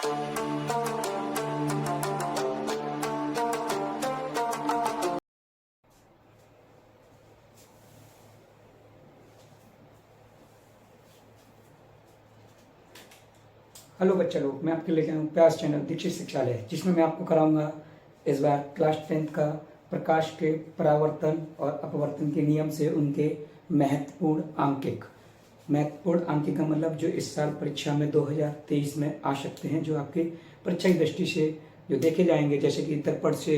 Hello बच्चा लोग, मैं आपके लेके आया हूँ प्यास चैनल दीक्षित शिक्षालय, जिसमें मैं आपको कराऊंगा इस बार क्लास 10th का प्रकाश के परावर्तन और अपवर्तन के नियम से उनके महत्वपूर्ण आंकिक। महत्वपूर्ण आंकिक का मतलब जो इस साल परीक्षा में 2023 में आ सकते हैं, जो आपकी परीक्षा की दृष्टि से जो देखे जाएंगे। जैसे कि दर्पण से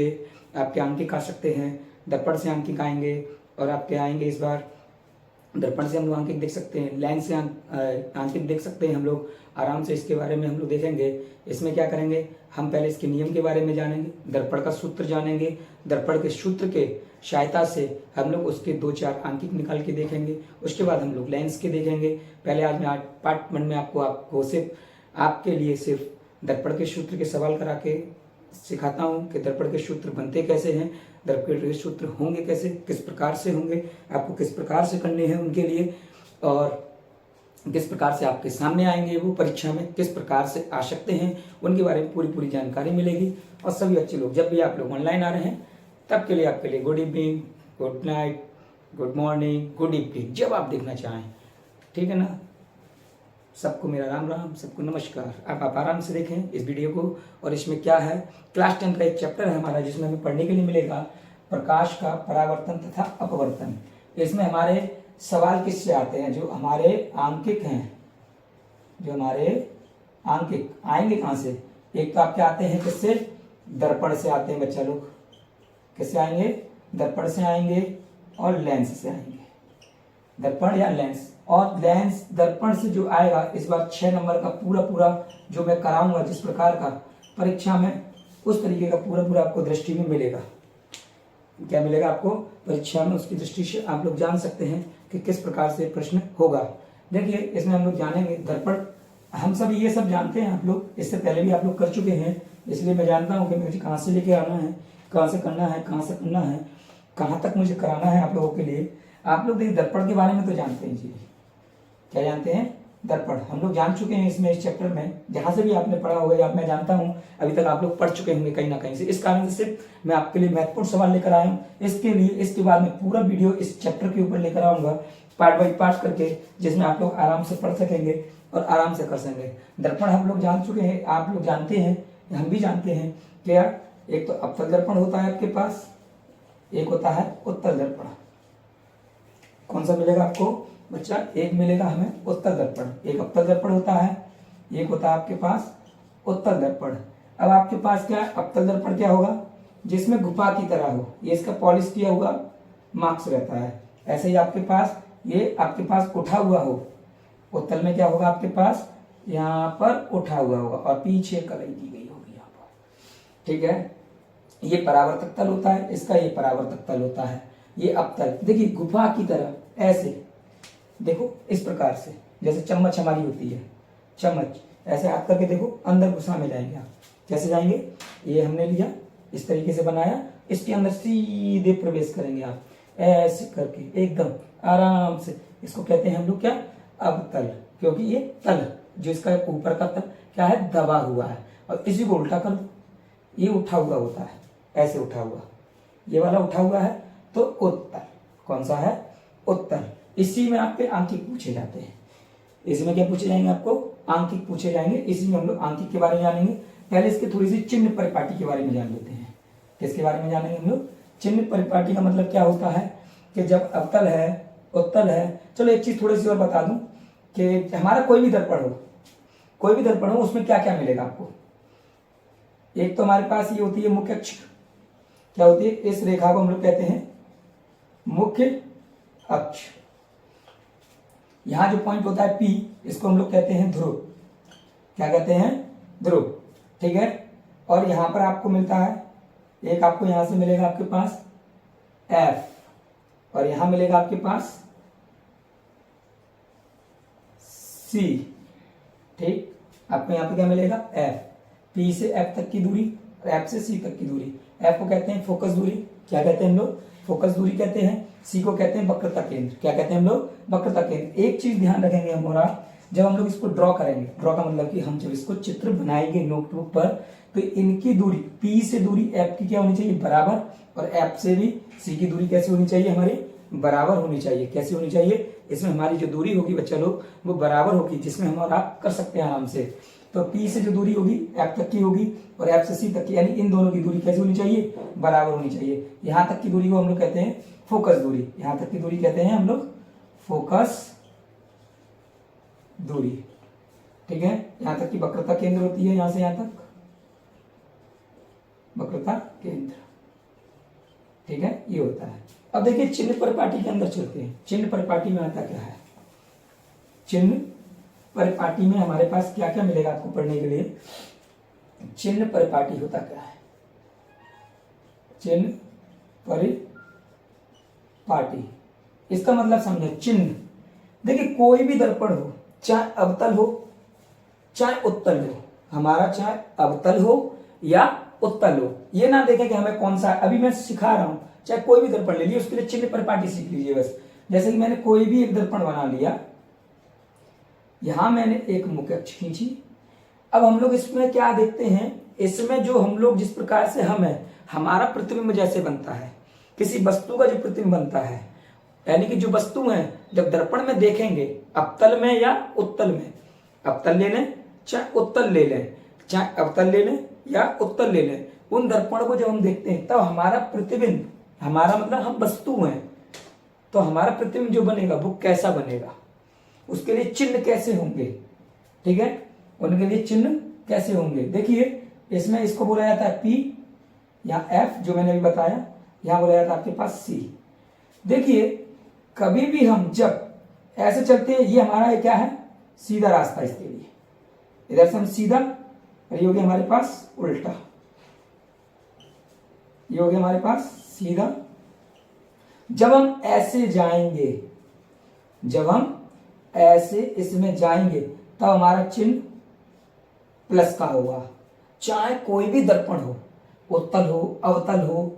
आपके अंकिक आ सकते हैं, दर्पण से अंकिक आएंगे और आपके आएंगे इस बार दर्पण से हम लोग अंकित देख सकते हैं, लेंस से अंकित देख सकते हैं हम लोग। आराम से इसके बारे में हम लोग देखेंगे। इसमें क्या करेंगे, हम पहले इसके नियम के बारे में जानेंगे, दर्पण का सूत्र जानेंगे, दर्पण के सूत्र के सहायता से हम लोग उसके 2-4 अंकित निकाल के देखेंगे। उसके बाद हम लोग लेंस के देखेंगे। पहले आज मैं पार्ट 1 में आपको सिर्फ आपके लिए सिर्फ दर्पण के सूत्र के सवाल करा के सिखाता हूँ कि दर्पण के सूत्र बनते कैसे हैं, दर्पण के सूत्र होंगे कैसे, किस प्रकार से होंगे, आपको किस प्रकार से करने हैं उनके लिए, और किस प्रकार से आपके सामने आएंगे वो परीक्षा में, किस प्रकार से आ सकते हैं, उनके बारे में पूरी जानकारी मिलेगी। और सभी अच्छे लोग जब भी आप लोग ऑनलाइन आ रहे हैं तब के लिए आपके लिए good evening, good night, good morning, good evening, जब आप देखना चाहें, ठीक है ना। सबको मेरा राम राम, सबको नमस्कार। आप आराम से देखें इस वीडियो को। और इसमें क्या है, क्लास 10 का एक चैप्टर है हमारा, जिसमें हमें पढ़ने के लिए मिलेगा प्रकाश का परावर्तन तथा अपवर्तन। इसमें हमारे सवाल किससे आते हैं, जो हमारे आंकिक हैं, जो हमारे आंकिक आएंगे कहाँ से। एक तो आपके आते हैं किससे, दर्पण से आते हैं बच्चा लोग। किससे आएंगे, दर्पण से आएंगे और लेंस से आएंगे, दर्पण या लेंस। और लेंस दर्पण से जो आएगा इस बार 6 नंबर का पूरा जो मैं कराऊंगा जिस प्रकार का परीक्षा में, उस तरीके का पूरा आपको दृष्टि में मिलेगा। क्या मिलेगा आपको परीक्षा में, उसकी दृष्टि से आप लोग जान सकते हैं कि किस प्रकार से प्रश्न होगा। देखिए इसमें हम लोग जानेंगे दर्पण। हम सब ये सब जानते हैं, आप लोग इससे पहले भी आप लोग कर चुके हैं, इसलिए मैं जानता हूँ कि मुझे कहाँ से लेके आना है, कहाँ से करना है, कहाँ से करना है, कहाँ तक मुझे कराना है आप लोगों के लिए। आप लोग देखिए दर्पण के बारे में तो जानते हैं जी, क्या जानते हैं, दर्पण हम लोग जान चुके हैं इसमें, इस चैप्टर में जहां से भी आपने पढ़ा होगा, या मैं जानता हूं अभी तक आप लोग पढ़ चुके होंगे कहीं ना कहीं से। इस कारण से सिर्फ मैं आपके लिए महत्वपूर्ण सवाल लेकर आया हूं। इसके लिए इसके बाद में पूरा वीडियो इस चैप्टर के ऊपर लेकर आऊंगा, पार्ट बाई पार्ट करके, जिसमें आप लोग आराम से पढ़ सकेंगे और आराम से कर सकेंगे। दर्पण हम लोग जान चुके हैं, आप लोग जानते हैं, हम भी जानते हैं क्या। एक तो अवतल दर्पण होता है आपके पास, एक होता है उत्तल दर्पण। कौन सा मिलेगा आपको बच्चा, एक मिलेगा हमें उत्तल दर्पण, एक अवतल दर्पण होता है, एक होता है आपके पास उत्तल दर्पण। अब आपके पास क्या है, अवतल दर्पण क्या होगा, जिसमें गुफा की तरह हो, ये इसका पॉलिश किया हुआ मार्क्स रहता है। ऐसे ही आपके पास ये आपके पास उठा हुआ हो, उत्तल में क्या होगा आपके पास, यहाँ पर उठा हुआ होगा और पीछे कलाई दी गई होगी यहाँ पर, ठीक है। ये परावर्तक तल होता है, इसका ये परावर्तक तल होता है। ये अवतल देखिए गुफा की तरह, ऐसे देखो इस प्रकार से, जैसे चम्मच हमारी होती है, चम्मच ऐसे हाथ करके देखो, अंदर गुस्सा में जाएंगे आप। कैसे जाएंगे, ये हमने लिया, इस तरीके से बनाया, इसके अंदर सीधे प्रवेश करेंगे आप, ऐसे करके एकदम आराम से। इसको कहते हैं हम लोग क्या, अवतल, क्योंकि ये तल जो इसका ऊपर का तल क्या है, दबा हुआ है। और इसी को उल्टा कर, ये उठा हुआ होता है, ऐसे उठा हुआ, ये वाला उठा हुआ है तो उत्तल। कौन सा है, उत्तल। इसी में आपके आंकिक पूछे जाते हैं। इसमें क्या पूछे जाएंगे, आपको आंकिक पूछे जाएंगे। इसी में हम लोग आंकिक के बारे में जानेंगे। पहले इसके थोड़ी सी चिन्ह परिपाटी के बारे में जान लेते हैं। किसके बारे में जानेंगे हम लोग, चिन्ह परिपाटी का मतलब क्या होता है कि जब अवतल है, उत्तल है। चलो एक चीज थोड़ी सी और बता दूं कि हमारा कोई भी दर्पण हो, कोई भी दर्पण हो, उसमें क्या क्या मिलेगा आपको। एक तो हमारे पास ये होती है मुख्य अक्ष, क्या होती है, इस रेखा को हम लोग कहते हैं मुख्य अक्ष। यहां जो पॉइंट होता है P, इसको हम लोग कहते हैं ध्रुव। क्या कहते हैं, ध्रुव, ठीक है। और यहां पर आपको मिलता है, एक आपको यहां से मिलेगा आपके पास F, और यहां मिलेगा आपके पास C, ठीक। आपको यहां पे क्या मिलेगा, F। P से F तक की दूरी और F से C तक की दूरी। F को कहते हैं फोकस दूरी, क्या कहते हैं हम लोग, फोकस दूरी कहते हैं। C को कहते हैं वक्रता केंद्र, क्या कहते हैं हम लोग, वक्रता केंद्र। एक चीज ध्यान रखेंगे हमारा, जब हम लोग इसको ड्रॉ करेंगे, ड्रॉ का मतलब कि हम जब इसको चित्र बनाएंगे नोटबुक पर, तो इनकी दूरी P से दूरी F की क्या होनी चाहिए, बराबर, और F से भी C की दूरी कैसी होनी चाहिए, हमारी बराबर होनी चाहिए। कैसी होनी चाहिए, इसमें हमारी जो दूरी होगी बच्चा लोग वो बराबर होगी, जिसमें हम और आप कर सकते हैं आराम से। तो P से जो दूरी होगी F तक की होगी, और F से C तक की, यानी इन दोनों की दूरी कैसी होनी चाहिए, बराबर होनी चाहिए। यहाँ तक की दूरी को हम लोग कहते हैं फोकस दूरी, यहाँ तक की दूरी कहते हैं हम लोग फोकस दूरी। ठीक है, यहाँ तक की वक्रता केंद्र होती है, यहां से यहां तक वक्रता केंद्र। ठीक है, ये होता है। अब देखिए चिन्ह परिपाटी के अंदर चलते हैं। चिन्ह परिपाटी में आता क्या है, चिन्ह परिपाटी में हमारे पास क्या क्या मिलेगा आपको पढ़ने के लिए। चिन्ह परिपाटी होता क्या है, चिन्ह परिपाटी, इसका मतलब समझे। चिन्ह, देखिए कोई भी दर्पण हो, चाहे अवतल हो चाहे उत्तल हो, हमारा चाहे अवतल हो या उत्तल हो, ये ना देखें कि हमें कौन सा, अभी मैं सिखा रहा हूं, चाहे कोई भी दर्पण ले लीजिए, उसके लिए चिन्ह परिपाटी सीख लीजिए बस। जैसे कि मैंने कोई भी एक दर्पण बना लिया, यहां मैंने एक मुख्य अक्ष खींची। अब हम लोग इसमें क्या देखते हैं, इसमें जो हम लोग जिस प्रकार से हम है, हमारा प्रतिबिंब जैसे बनता है, किसी वस्तु का जो प्रतिबिंब बनता है, यानी कि जो वस्तु है जब दर्पण में देखेंगे, अवतल में या उत्तल में, अवतल ले लें चाहे उत्तल ले लें, चाहे अवतल ले लें या उत्तल ले लें, उन दर्पण को जब हम देखते हैं तब हमारा प्रतिबिंब, हमारा मतलब हम वस्तु हैं, तो हमारा प्रतिबिंब जो बनेगा वो कैसा बनेगा, उसके लिए चिन्ह कैसे होंगे। ठीक है, उनके लिए चिन्ह कैसे होंगे। देखिए इसमें इसको बोला जाता है P या F, जो मैंने अभी बताया, यहां बोला जाता है आपके पास C। देखिए कभी भी हम जब ऐसे चलते हैं, ये हमारा क्या है, सीधा रास्ता, इसके लिए इधर से हम सीधा, और ये हो गया हमारे पास उल्टा, ये हो गया हमारे पास सीधा। जब हम ऐसे जाएंगे, जब हम ऐसे इसमें जाएंगे, तब हमारा चिन्ह प्लस का होगा। चाहे कोई भी दर्पण हो, उत्तल हो अवतल हो,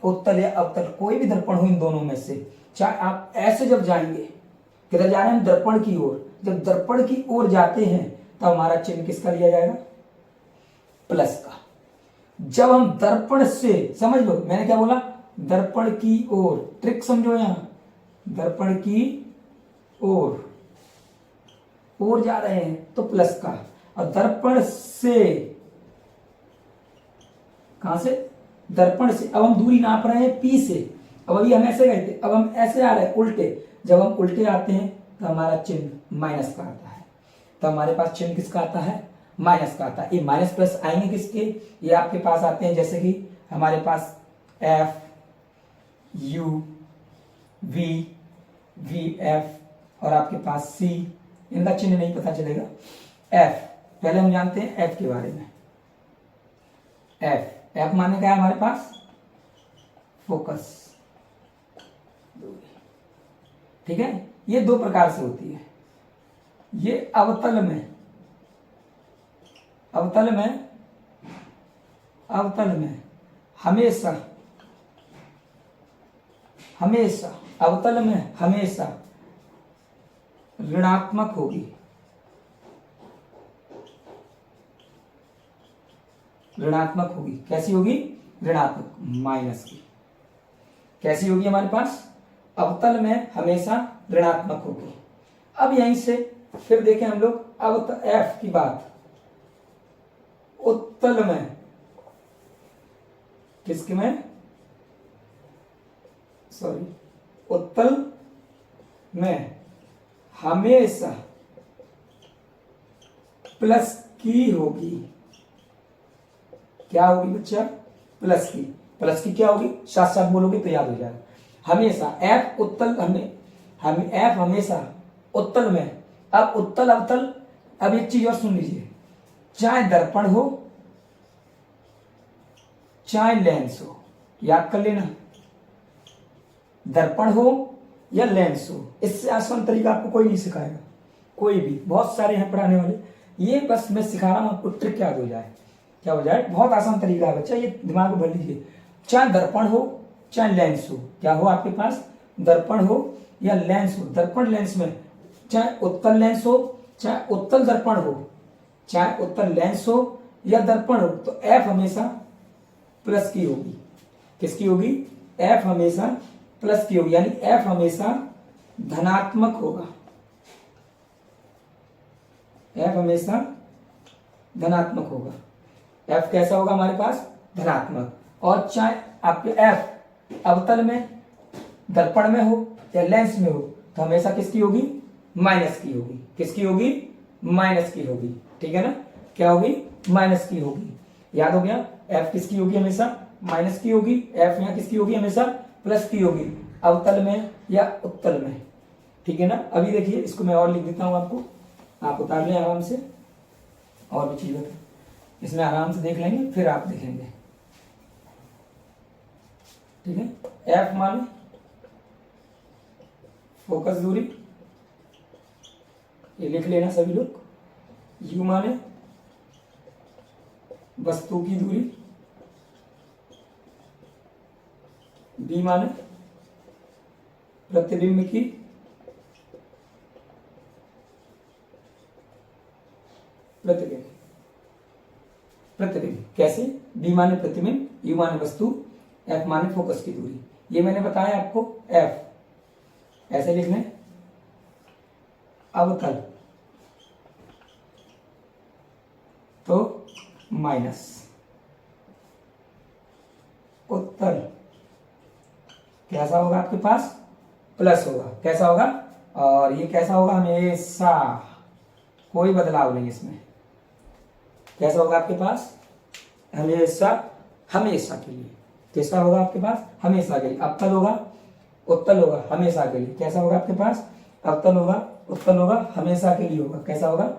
उत्तल या अवतल, कोई भी दर्पण हो इन दोनों में से, चाहे आप ऐसे जब जाएंगे, किधर जा रहे हैं हम, दर्पण की ओर, जब दर्पण की ओर जाते हैं तब हमारा चिन्ह किसका लिया जाएगा, प्लस का। जब हम दर्पण से, समझ लो मैंने क्या बोला, दर्पण की ओर, ट्रिक समझो, यहां दर्पण की ओर जा रहे हैं तो प्लस का, और दर्पण से, कहां से, दर्पण से। अब हम दूरी नाप रहे हैं P से, अब अभी हम ऐसे गए थे, अब हम ऐसे आ रहे हैं उल्टे, जब हम उल्टे आते हैं तो हमारा चिन्ह माइनस का आता है, तो हमारे पास चिन्ह किसका आता है, माइनस का आता है। ये माइनस प्लस आएंगे किसके, ये आपके पास आते हैं, जैसे कि हमारे पास F U V V F और आपके पास C, इनका चिन्ह नहीं पता चलेगा। F, पहले हम जानते हैं F के बारे में। F माने क्या है हमारे पास, फोकस। ठीक है, ये दो प्रकार से होती है। ये अवतल में, अवतल में हमेशा अवतल में हमेशा ऋणात्मक होगी, ऋणात्मक होगी। कैसी होगी, ऋणात्मक, माइनस की। कैसी होगी हमारे पास, अवतल में हमेशा ऋणात्मक होगी। अब यहीं से फिर देखें हम लोग F की बात, उत्तल में, किसके में, सॉरी, उत्तल में हमेशा प्लस की होगी। क्या होगी बच्चा, प्लस की। प्लस की क्या होगी, साथ साथ बोलोगे तो याद हो जाएगा। हमेशा F उत्तल, हमें F हमेशा उत्तल में। अब उत्तल अवतल, अब एक चीज और सुन लीजिए, चाहे दर्पण हो चाहे लेंस हो, याद कर लेना, दर्पण हो या लेंस हो, इससे आसान तरीका आपको कोई नहीं सिखाएगा, कोई भी, बहुत सारे हैं पढ़ाने वाले, ये बस मैं सिखा रहा हूं आपको, ट्रिक याद हो जाए, क्या हो जाए, बहुत आसान तरीका है बच्चा, ये दिमाग में भर लीजिए। चाहे दर्पण हो चाहे लेंस हो, क्या हो आपके पास, दर्पण हो या लेंस हो, दर्पण लेंस में चाहे उत्तल लेंस हो चाहे उत्तल दर्पण हो, चाहे उत्तल लेंस हो या दर्पण हो, तो एफ हमेशा प्लस की होगी। किसकी होगी? एफ हमेशा प्लस की होगी, यानी एफ हमेशा धनात्मक होगा। एफ हमेशा धनात्मक होगा। एफ कैसा होगा हमारे पास? धनात्मक। और चाहे आपके एफ अवतल में, दर्पण में हो या लेंस में हो, तो हमेशा किसकी होगी? माइनस की होगी। किसकी होगी? माइनस की होगी। ठीक है ना? क्या होगी? माइनस की होगी। याद हो गया? एफ किसकी होगी? हमेशा माइनस की होगी। एफ यहाँ किसकी होगी? हमेशा प्लस की होगी, अवतल में या उत्तल में। ठीक है ना? अभी देखिए, इसको मैं और लिख देता हूं आपको, आप उतार लें आराम से। और भी चीजें इसमें आराम से देख लेंगे, फिर आप देखेंगे। ठीक है? एफ माने फोकस दूरी, ये लिख लेना सभी लोग। यू माने वस्तु की दूरी, बी माने प्रतिबिंब की, प्रतिबिंब। प्रतिबिंब कैसे? बी माने प्रतिबिंब, यू माने वस्तु, एफ माने फोकस की दूरी। ये मैंने बताया आपको। एफ ऐसे लिख लें, अवतल तो माइनस, उत्तल कैसा होगा आपके पास? प्लस होगा। कैसा होगा? और ये कैसा होगा? हमेशा, कोई बदलाव नहीं इसमें। कैसा होगा आपके पास? हमेशा, हमेशा के लिए। कैसा होगा आपके पास? हमेशा के लिए। अवतल होगा, उत्तल होगा, हमेशा के लिए। कैसा होगा आपके पास? अवतल होगा, उत्तल होगा, हमेशा के लिए होगा। कैसा होगा?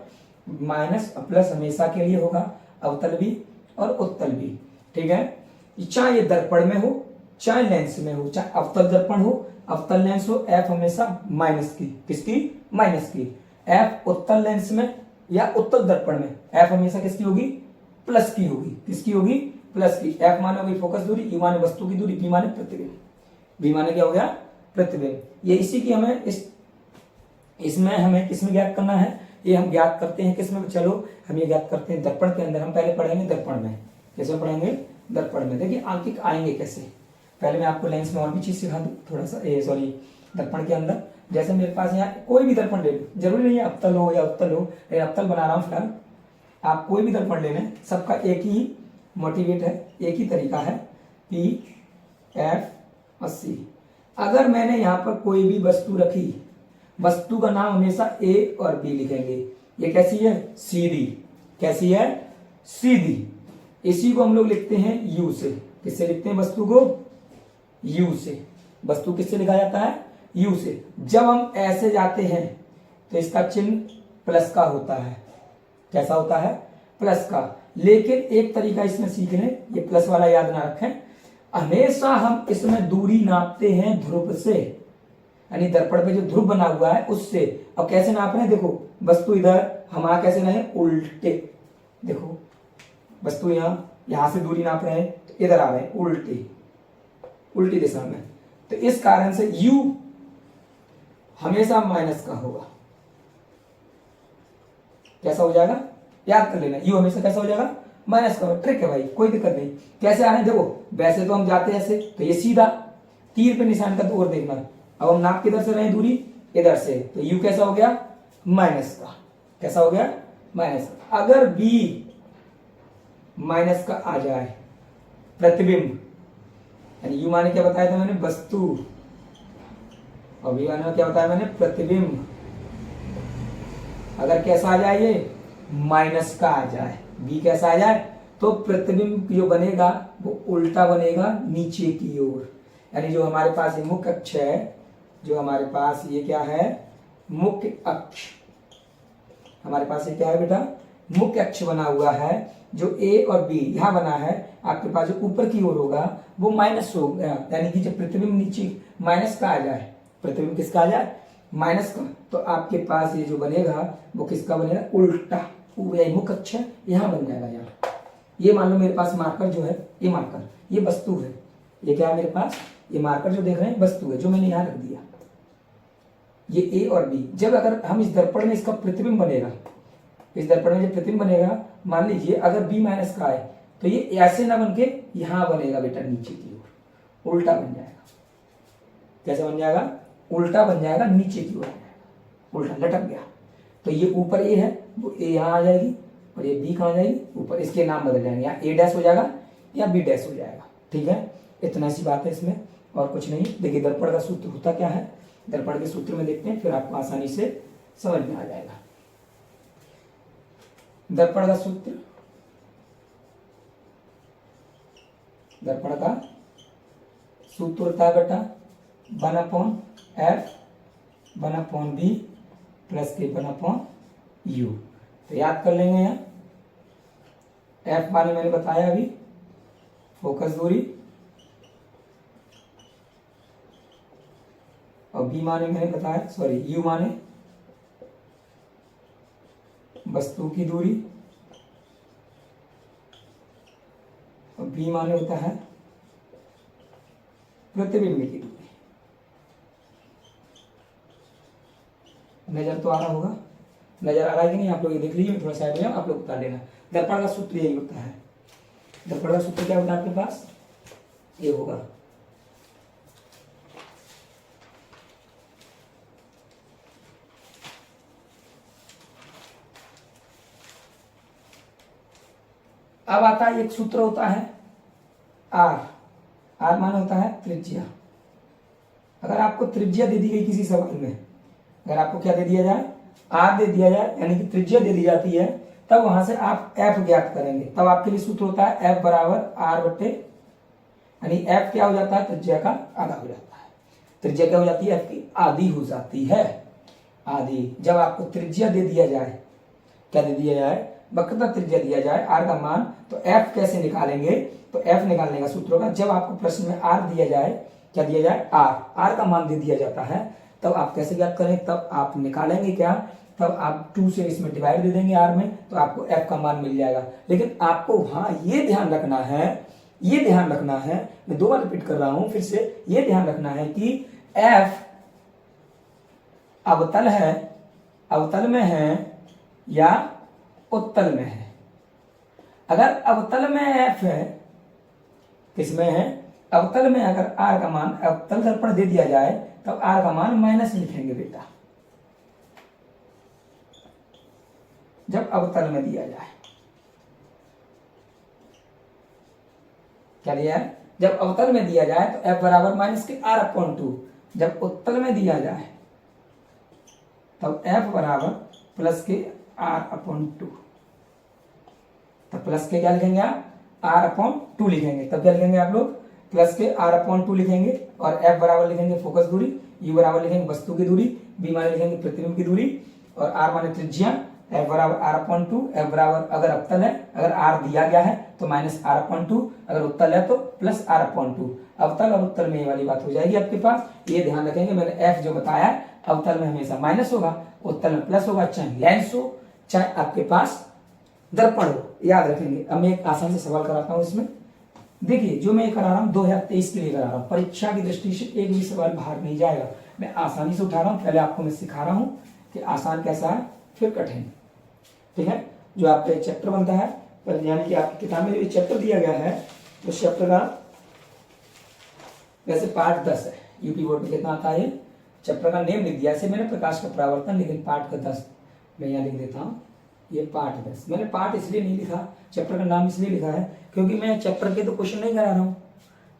माइनस प्लस हमेशा के लिए होगा, अवतल भी और उत्तल भी। ठीक है? चाहे ये दर्पण में हो, चाहे लेंस में हो, चाहे अवतल दर्पण हो, अवतल लेंस हो, एफ हमेशा माइनस की। किसकी? माइनस की। एफ उत्तल लेंस में या उत्तल दर्पण में एफ हमेशा किसकी होगी? प्लस की होगी। किसकी होगी? प्लस की। एफ माने होगी फोकस दूरी, यू माने वस्तु की दूरी, बी माने प्रतिबिंब। बी माने क्या हो गया? प्रतिबिंब। ये इसी की हमें इसमें हमें किसमें ज्ञात करना है? ये हम ज्ञात करते हैं किसमें? चलो हम ये ज्ञात करते हैं दर्पण के अंदर। हम पहले पढ़ेंगे दर्पण में। कैसे पढ़ेंगे? दर्पण में। देखिए अंक आएंगे कैसे। पहले मैं आपको लेंस में और भी चीज सिखा दूं थोड़ा सा, सॉरी दर्पण के अंदर। जैसे मेरे पास यहाँ कोई भी दर्पण ले लो, जरूरी नहीं है अवतल हो या उत्तल हो, अवतल बना रहा हूं फिलहाल। आप कोई भी दर्पण ले लें, सबका एक ही मोटिवेट है, एक ही तरीका है, पी एफ और सी। अगर मैंने यहाँ पर कोई भी वस्तु रखी, वस्तु का नाम हमेशा ए और बी लिखेंगे। ये कैसी है? सीधी। कैसी है? सीधी। इसी को हम लोग लिखते हैं यू से। किससे लिखते हैं वस्तु को? यू से। वस्तु किससे लिखा जाता है? यू से। जब हम ऐसे जाते हैं तो इसका चिन्ह प्लस का होता है। कैसा होता है? प्लस का। लेकिन एक तरीका इसमें सीख लें, ये प्लस वाला याद ना रखें। हमेशा हम इसमें दूरी नापते हैं ध्रुव से, यानी दर्पण पे जो ध्रुव बना हुआ है उससे। अब कैसे नाप रहे हैं? देखो वस्तु इधर, हम कैसे रहे? उल्टे। देखो वस्तु यहां से दूरी नाप रहे हैं तो इधर आ रहे हैं उल्टी, उल्टी दिशा में। तो इस कारण से u हमेशा माइनस का होगा। कैसा हो जाएगा? याद कर लेना, u हमेशा कैसा हो जाएगा? माइनस का। ट्रिक है भाई, कोई दिक्कत नहीं। कैसे आ रहे हैं? देखो वैसे तो हम जाते हैं ऐसे, तो ये सीधा तीर पे निशान का दूर देखना। अब हम नाप किधर से रहे? दूरी इधर से, तो u कैसा हो गया? माइनस का। कैसा हो गया? माइनस का। अगर b माइनस का आ जाए, प्रतिबिंब, यानी u माने क्या बताया था मैंने? वस्तु, और b माने क्या बताया मैंने? प्रतिबिंब। अगर कैसा आ जाए? ये माइनस का आ जाए, b कैसा आ जाए, तो प्रतिबिंब जो बनेगा वो उल्टा बनेगा नीचे की ओर। यानी जो हमारे पास ये मुख्य अक्ष है, जो हमारे पास ये क्या है? मुख्य अक्ष। हमारे पास ये क्या है बेटा? मुख्य अक्ष बना हुआ है। जो a और b यहां बना है, आपके पास जो ऊपर की ओर होगा वो माइनस हो गया। यानी कि जब प्रतिबिंब नीचे माइनस का आ जाए, प्रतिबिंब किसका आ जाए? माइनस का, तो आपके पास ये जो बनेगा वो किसका बनेगा? उल्टा। मुख्य अक्ष है, यहां बन जाएगा। यहाँ ये मान लो मेरे पास मार्कर जो है, ये मार्कर, ये वस्तु है। ये क्या है मेरे पास? ये मार्कर जो देख रहे हैं वस्तु है, जो मैंने यहां रख दिया। ये ए और बी, जब अगर हम इस दर्पण में इसका प्रतिबिंब बनेगा, इस दर्पण में जब प्रतिबिंब बनेगा, मान लीजिए अगर बी माइनस का है तो ये ऐसे ना बन के यहां बनेगा बेटा, नीचे की ओर उल्टा बन जाएगा। कैसे बन जाएगा? उल्टा बन जाएगा, नीचे की ओर उल्टा लटक गया। तो ये ऊपर ए है, वो ए यहां आ जाएगी और ये बी कहां जाएगी? ऊपर। इसके नाम बदल जाएंगे, यहाँ ए डैश हो जाएगा या बी डैश हो जाएगा। ठीक है, इतना सी बात है इसमें, और कुछ नहीं। देखिए दर्पण का सूत्र होता क्या है, दर्पण के सूत्र में देखते हैं, फिर आपको आसानी से समझ में आ जाएगा। दर्पण का सूत्र, दर्पण का सूत्र होता है बेटा 1/f 1/b प्लस के 1/u। तो याद कर लेंगे यहाँ, f माने मैंने बताया अभी फोकस दूरी, और b माने मैंने बताया, सॉरी u माने वस्तु की दूरी, और b माने होता है प्रतिबिंब की दूरी। नजर तो आ रहा होगा, नजर आ रहा है कि नहीं आप लोग? ये देख लीजिए, थोड़ा साइड में आप लोग बता देना। दर्पण का सूत्र यही होता है। दर्पण का सूत्र क्या होता है आपके पास? ये होगा अब आता है एक सूत्र होता है आर। आर माने होता है त्रिज्या। अगर आपको त्रिज्या दे दी गई किसी सवाल में, अगर आपको क्या दे दिया जाए? आर दे दिया जाए, यानी कि त्रिज्या दे दी जाती है, तब वहां से आप एफ ज्ञात करेंगे। तब आपके लिए सूत्र होता है एफ बराबर आर बटे, यानी एफ क्या हो जाता है? त्रिज्या का आधा हो जाता है। त्रिज्या क्या हो जाती है? एफ की आधी हो जाती है, आधी। जब आपको त्रिज्या दे दिया जाए, क्या दे दिया जाए? वक्रता त्रिज्या दिया जाए आर का मान, तो एफ कैसे निकालेंगे? तो एफ निकालने का सूत्र होगा, जब आपको प्रश्न में आर दिया जाए, क्या दिया जाए? आर, आर का मान दे दिया जाता है, तब आप कैसे ज्ञात करें? तब आप निकालेंगे क्या? तब आप 2 से इसमें डिवाइड दे देंगे आर में, तो आपको एफ का मान मिल जाएगा। लेकिन आपको वहां ये ध्यान रखना है, ये ध्यान रखना है, मैं 2 बार रिपीट कर रहा हूं फिर से, ये ध्यान रखना है कि एफ अवतल है, अवतल में है या उत्तल में है। अगर अवतल में एफ है, किसमें है? अवतल में। अगर आर का मान अवतल दर्पण दे दिया जाए, तब आर का मान माइनस लिखेंगे बेटा, जब अवतल में दिया जाए। क्या दिया है? जब अवतल में दिया जाए तो एफ बराबर माइनस के r/2। जब उत्तल में दिया जाए तब एफ बराबर प्लस के r/2। तब प्लस के क्या लिखेंगे आप? r/2 लिखेंगे। तब क्या लिखेंगे आप लोग? प्लस के r/2 लिखेंगे, और f बराबर लिखेंगे फोकस दूरी, u बराबर लिखेंगे वस्तु की दूरी, b माने लिखेंगे प्रतिबिंब की दूरी, और r माने त्रिज्या, f बराबर r/2। f बराबर अगर अवतल है, अगर r दिया गया है तो माइनस r/2, अगर उत्तल है तो प्लस r/2। अवतल और उत्तल में ये वाली बात हो जाएगी आपके पास। ये ध्यान रखेंगे, मैंने f जो बताया अवतल में हमेशा माइनस होगा, उत्तल में प्लस होगा, चाहे लेंस हो चाहे आपके पास दर्पण हो, याद रखेंगे। अब मैं एक आसान से सवाल कराता हूं इसमें। देखिए जो मैं करा रहा हूं 2023 के लिए करा रहा हूं, परीक्षा की दृष्टि से एक भी सवाल बाहर नहीं जाएगा। मैं आसानी से उठा रहा हूं, पहले आपको मैं सिखा रहा हूं कि आसान कैसा है फिर कठिन। ठीक है, जो आपका एक चैप्टर बनता है, यानी कि आपकी किताब में जो चैप्टर दिया गया है, उस चैप्टर का वैसे पार्ट 10 है। यूपी बोर्ड में कितना आता है? चैप्टर का नेम लिख दिया, ऐसे मैंने प्रकाश का परावर्तन, लेकिन पार्ट का 10 मैं यहाँ लिख देता हूँ, ये पार्ट 10। मैंने पार्ट इसलिए नहीं लिखा, चैप्टर का नाम इसलिए लिखा है क्योंकि मैं चैप्टर के तो क्वेश्चन नहीं करा रहा हूँ,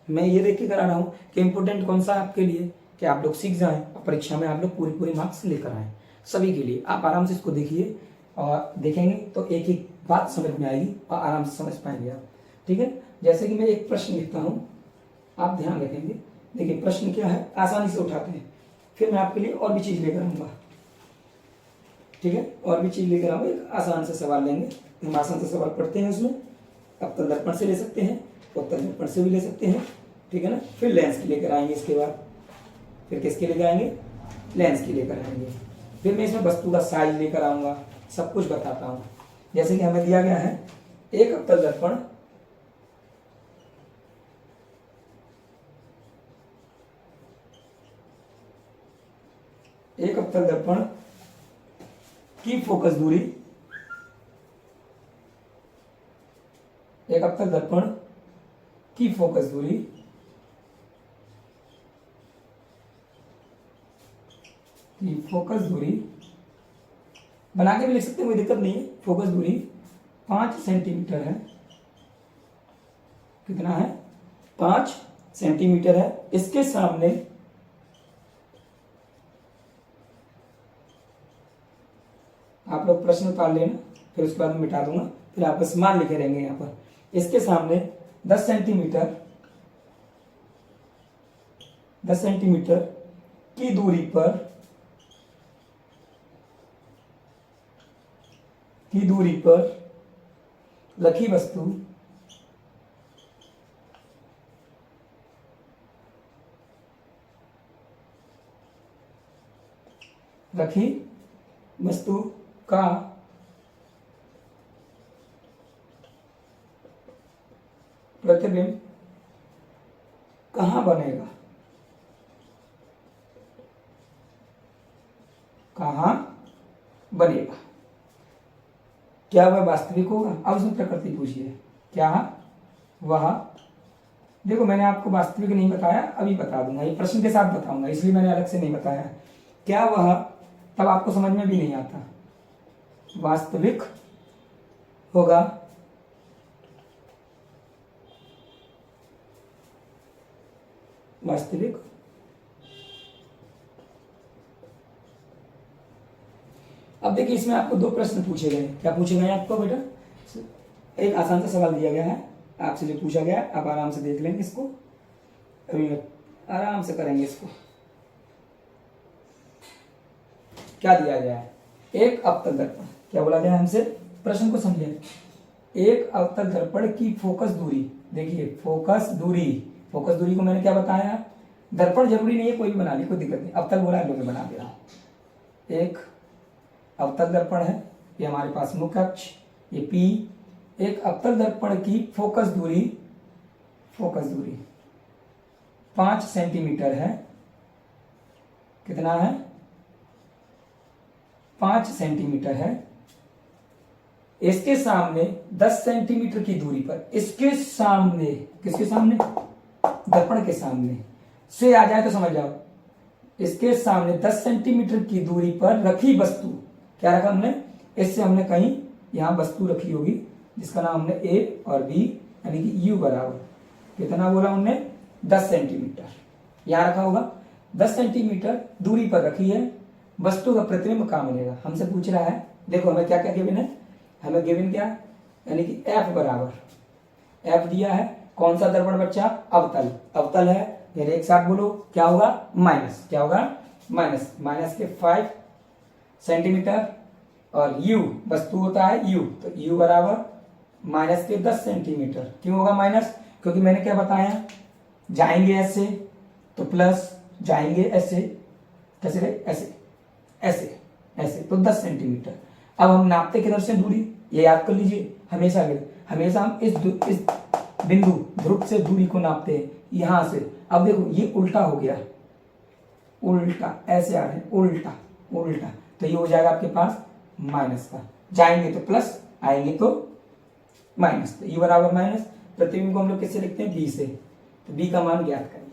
मैं ये देख के करा रहा हूँ कि इंपोर्टेंट कौन सा है आपके लिए, कि आप लोग सीख जाएं, परीक्षा में आप लोग पूरी मार्क्स लेकर आए सभी के लिए। आप आराम से इसको देखिए, और देखेंगे तो एक एक बात समझ में आएगी और आराम से समझ पाएंगे आप। ठीक है, जैसे कि मैं एक प्रश्न लिखता हूँ, आप ध्यान रखेंगे। देखिए प्रश्न क्या है, आसानी से उठाते हैं, फिर मैं आपके लिए और भी चीज लेकर आऊंगा। ठीक है, और भी चीज लेकर आऊंगा, एक आसान से सवाल लेंगे, हम आसान से सवाल पढ़ते हैं उसमें। अवतल दर्पण से ले सकते हैं, उत्तल दर्पण से भी ले सकते हैं, ठीक है ना। फिर लेंस की लेकर आएंगे, इसके बाद फिर किसके लेकर आएंगे? लेंस की लेकर आएंगे। फिर मैं इसमें वस्तु का साइज लेकर आऊंगा, सब कुछ बताता हूं। जैसे कि हमें दिया गया है एक अवतल दर्पण, एक अवतल दर्पण की फोकस दूरी, एक अवतल दर्पण की फोकस दूरी बना के भी लिख सकते हैं, कोई दिक्कत नहीं है। फोकस दूरी 5 सेंटीमीटर है। कितना है? 5 सेंटीमीटर है। इसके सामने आप लोग प्रश्न उतार लेना, फिर उसके बाद मैं मिटा दूंगा, फिर आप बस मान लिखे रहेंगे यहां पर। इसके सामने 10 सेंटीमीटर की दूरी पर रखी वस्तु का प्रतिबिंब कहां बनेगा? क्या वह वास्तविक होगा? अब उसमें प्रकृति पूछी है, क्या वह, देखो मैंने आपको वास्तविक नहीं बताया, अभी बता दूंगा, ये प्रश्न के साथ बताऊंगा, इसलिए मैंने अलग से नहीं बताया। क्या वह, तब आपको समझ में भी नहीं आता, वास्तविक होगा वास्तविक अब देखिए इसमें आपको 2 प्रश्न पूछे गए। क्या पूछे गए आपको बेटा? एक आसान सा सवाल दिया गया है आपसे, जो पूछा गया है आप आराम से देख लेंगे इसको, अभी आराम से करेंगे इसको। क्या दिया गया है? एक अवतल दर्पण, क्या बोला गया हमसे? प्रश्न को समझे। एक अवतल दर्पण की फोकस दूरी, देखिए फोकस दूरी को मैंने क्या बताया? दर्पण जरूरी नहीं है, कोई भी बना ली, कोई दिक्कत नहीं, अवतल बोला है, मैं बना दे रहा हूं। एक अवतल दर्पण है, ये हमारे पास मुख्य अक्ष, ये P। एक अवतल दर्पण की फोकस दूरी 5 सेंटीमीटर है। कितना है? 5 सेंटीमीटर है। इसके सामने 10 सेंटीमीटर की दूरी पर, इसके सामने, किसके सामने? दर्पण के सामने से आ जाए तो समझ जाओ, इसके सामने 10 सेंटीमीटर की दूरी पर रखी वस्तु, क्या रखा हमने? इससे हमने कहीं यहां वस्तु रखी होगी जिसका नाम हमने ए और बी यानी कि यू बराबर, कितना बोला हमने? 10 सेंटीमीटर यहां रखा होगा। 10 सेंटीमीटर दूरी पर रखी है, वस्तु का प्रतिबिंब कहां बनेगा? हमसे पूछ रहा है। देखो हमें क्या क्या गिवन है, हमें गिवन क्या यानी कि एफ बराबर, एफ दिया है। कौन सा दर्पण बच्चा? अवतल है, फिर एक साथ बोलो क्या होगा? माइनस, क्या होगा? माइनस के 5 सेंटीमीटर, और u वस्तु होता है u, तो u बराबर माइनस के 10 सेंटीमीटर। क्यों होगा माइनस? क्योंकि मैंने क्या बताया, जाएंगे ऐसे तो प्लस, जाएंगे ऐसे, कैसे गए? ऐसे तो 10 सेंटीमीटर। अब हम नापते किधर से दूरी, ये याद कर लीजिए, हमेशा हम इस बिंदु ध्रुव से दूरी को नापते हैं यहां से। अब देखो ये उल्टा हो गया, उल्टा ऐसे आ रहे हैं, उल्टा, तो ये हो जाएगा आपके पास माइनस का, जाएंगे तो प्लस, आएंगे तो माइनस, तो ये बराबर माइनस। प्रतिबिंब को हम लोग किससे लिखते हैं? बी से, तो बी का मान ज्ञात करिए।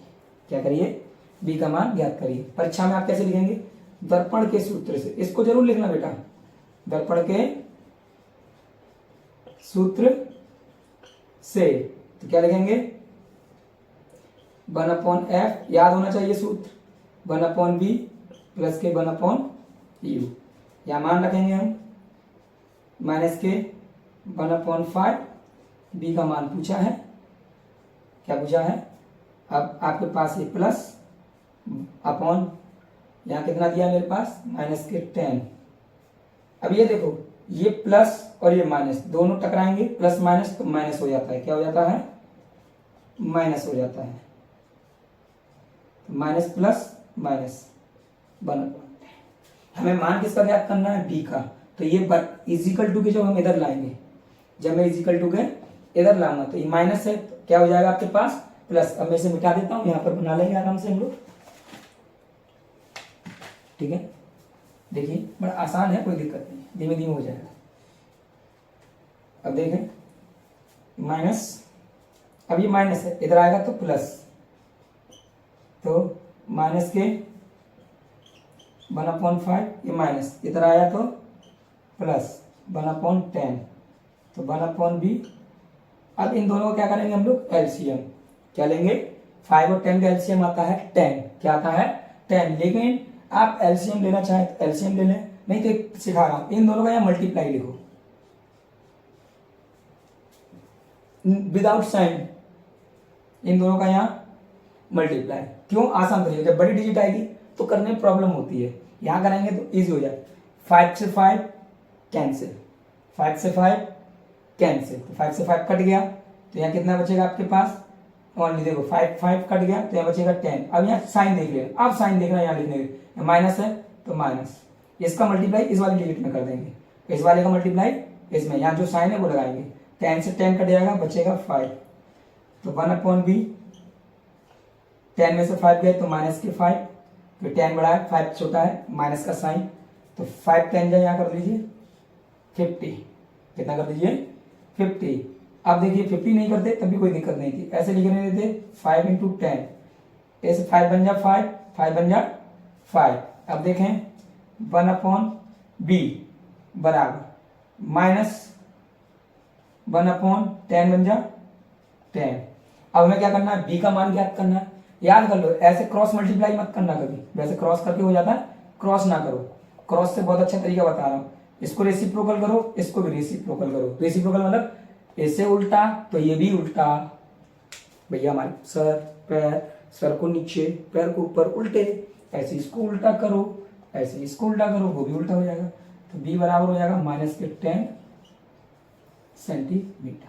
क्या करिए? बी का मान ज्ञात करिए। परीक्षा में आप कैसे लिखेंगे? दर्पण के सूत्र से, इसको जरूर लिखना बेटा, दर्पण के सूत्र से। तो क्या लिखेंगे? 1/f, याद होना चाहिए सूत्र, 1/b प्लस के 1/u, या मान रखेंगे हम माइनस के 1/5। बी का मान पूछा है, क्या पूछा है? अब आपके पास ये प्लस अपॉन, यहां कितना दिया मेरे पास? माइनस के 10। अब ये देखो, ये प्लस और ये माइनस दोनों टकराएंगे, प्लस माइनस तो माइनस हो जाता है, क्या हो जाता है? माइनस हो जाता है, माइनस प्लस माइनस 1/10। हमें मान किसका ज्ञात करना है? बी का। तो ये इजिकल टू के जब हम इधर लाएंगे, जब मैं इजिकल टू के इधर लाऊंगा तो ये माइनस है, तो क्या हो जाएगा आपके पास? प्लस। अब मैं इसे मिटा देता हूं, यहां पर बना लेंगे आराम से हम लोग, ठीक है, देखिए बड़ा आसान है, कोई दिक्कत नहीं, धीमे धीमे हो जाएगा। अब देखें माइनस, अब ये माइनस है, इधर आएगा तो प्लस, तो माइनस के 1/5, ये माइनस, इधर आया तो प्लस 1/10, तो 1/b। अब इन दोनों को क्या करेंगे हम लोग, एलसीएम। क्या लेंगे, 5 और 10 का एलसीएम आता है 10, क्या आता है 10। लेकिन आप एलसीएम लेना चाहें तो एलसीएम ले लें, नहीं तो एक सिखा रहा हूं, इन दोनों का यहाँ मल्टीप्लाई लिखो विदाउट साइन, इन दोनों का यहाँ मल्टीप्लाई। क्यों, आसान तरीके, जब बड़ी डिजिट आएगी तो करने में प्रॉब्लम होती है, यहां करेंगे तो इजी हो जाए। 5 से 5 कैंसिल, 5 से 5 कैंसिल, तो 5 से 5 कट गया, तो यहाँ कितना बचेगा आपके पास, ओनली देखो 5 कट गया, तो यहाँ बचेगा 10। अब यहाँ साइन देख लेना, अब साइन देखना, यहाँ लिखने माइनस है तो माइनस, इसका मल्टीप्लाई इस वाली डिजिट में कर देंगे, इस वाले का मल्टीप्लाई इसमें, यहाँ जो साइन है वो लगाएंगे, 10 से 10 कट जाएगा, बचेगा 5, तो 1/b, 10 में से 5 गए तो माइनस के 5, फिर 10 बड़ा है 5 छोटा है, माइनस का साइन, तो 5 10 जाए, यहाँ कर लीजिए 50, कितना कर दीजिए 50। अब देखिए 50 नहीं करते तब भी कोई दिक्कत नहीं थी, ऐसे लिखने देते 5 × 10, ऐसे 5 बन जा 5, 5 बन जा 5। अब देखें 1/b बराबर माइनस 1/10 बन जा 10। अब हमें क्या करना है, b का मान ज्ञात करना है, याद कर लो, ऐसे क्रॉस मल्टीप्लाई मत करना कभी, वैसे क्रॉस करके हो जाता है, क्रॉस ना करो, क्रॉस से बहुत अच्छा तरीका बता रहा हूं, इसको रेसिप्रोकल करो, इसको भी रेसिप्रोकल करो। रेसिप्रोकल मतलब ऐसे उल्टा तो ये भी उल्टा, भैया हमारे सर पैर, सर को नीचे पैर को ऊपर, उल्टे, ऐसे इसको उल्टा करो, ऐसे इसको उल्टा करो, वो भी उल्टा हो जाएगा, तो b बराबर हो जाएगा माइनस के 10 सेंटीमीटर।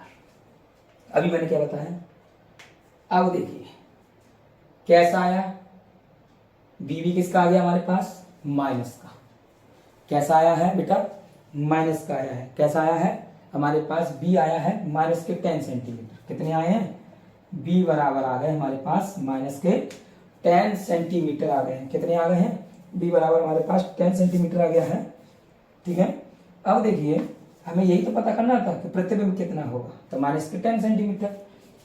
अभी मैंने क्या बताया, अब देखिए कैसा आया, b भी किसका आ गया हमारे पास, माइनस का। कैसा आया है बेटा, माइनस का आया है। कैसा आया है, हमारे पास b आया है माइनस के 10 सेंटीमीटर। कितने आए हैं, b बराबर आ गए हमारे पास माइनस के 10 सेंटीमीटर आ गए हैं। कितने आ गए हैं, b बराबर हमारे पास 10 सेंटीमीटर आ गया है, ठीक है। अब देखिए हमें यही तो पता करना था कि प्रतिबिंब कितना होगा, तो माइनस के 10 सेंटीमीटर।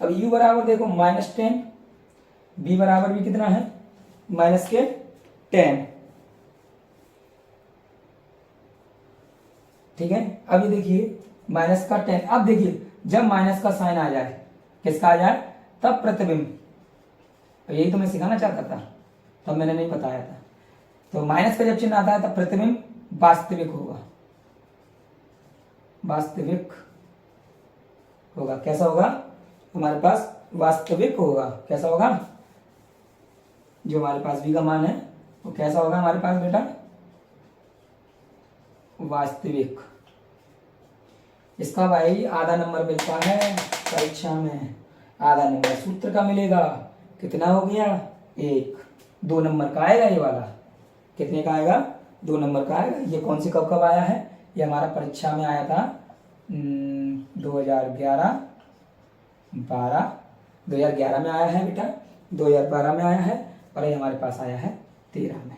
अब u बराबर देखो -10, b बराबर भी कितना है, माइनस के 10, ठीक है। अब ये देखिए माइनस का 10, अब देखिए जब माइनस का साइन आ जाए, किसका आ जाए, तब प्रतिबिंब, तो यही तो मैं सिखाना चाहता था, तब मैंने नहीं बताया था। तो माइनस का जब चिन्ह आता है तब प्रतिबिंब वास्तविक होगा, वास्तविक होगा। कैसा होगा, हमारे पास वास्तविक होगा। कैसा होगा, जो हमारे पास b का मान है वो कैसा होगा हमारे पास बेटा, वास्तविक। इसका भाई आधा नंबर मिलता है परीक्षा में, आधा नंबर सूत्र का मिलेगा। कितना हो गया, 1, 2 नंबर का आएगा ये वाला, कितने का आएगा, 2 नंबर का आएगा। ये कौन सी कब आया है, ये हमारा परीक्षा में आया था 2011 में आया है बेटा, 2012 में आया है, और ये हमारे पास आया है 13 में।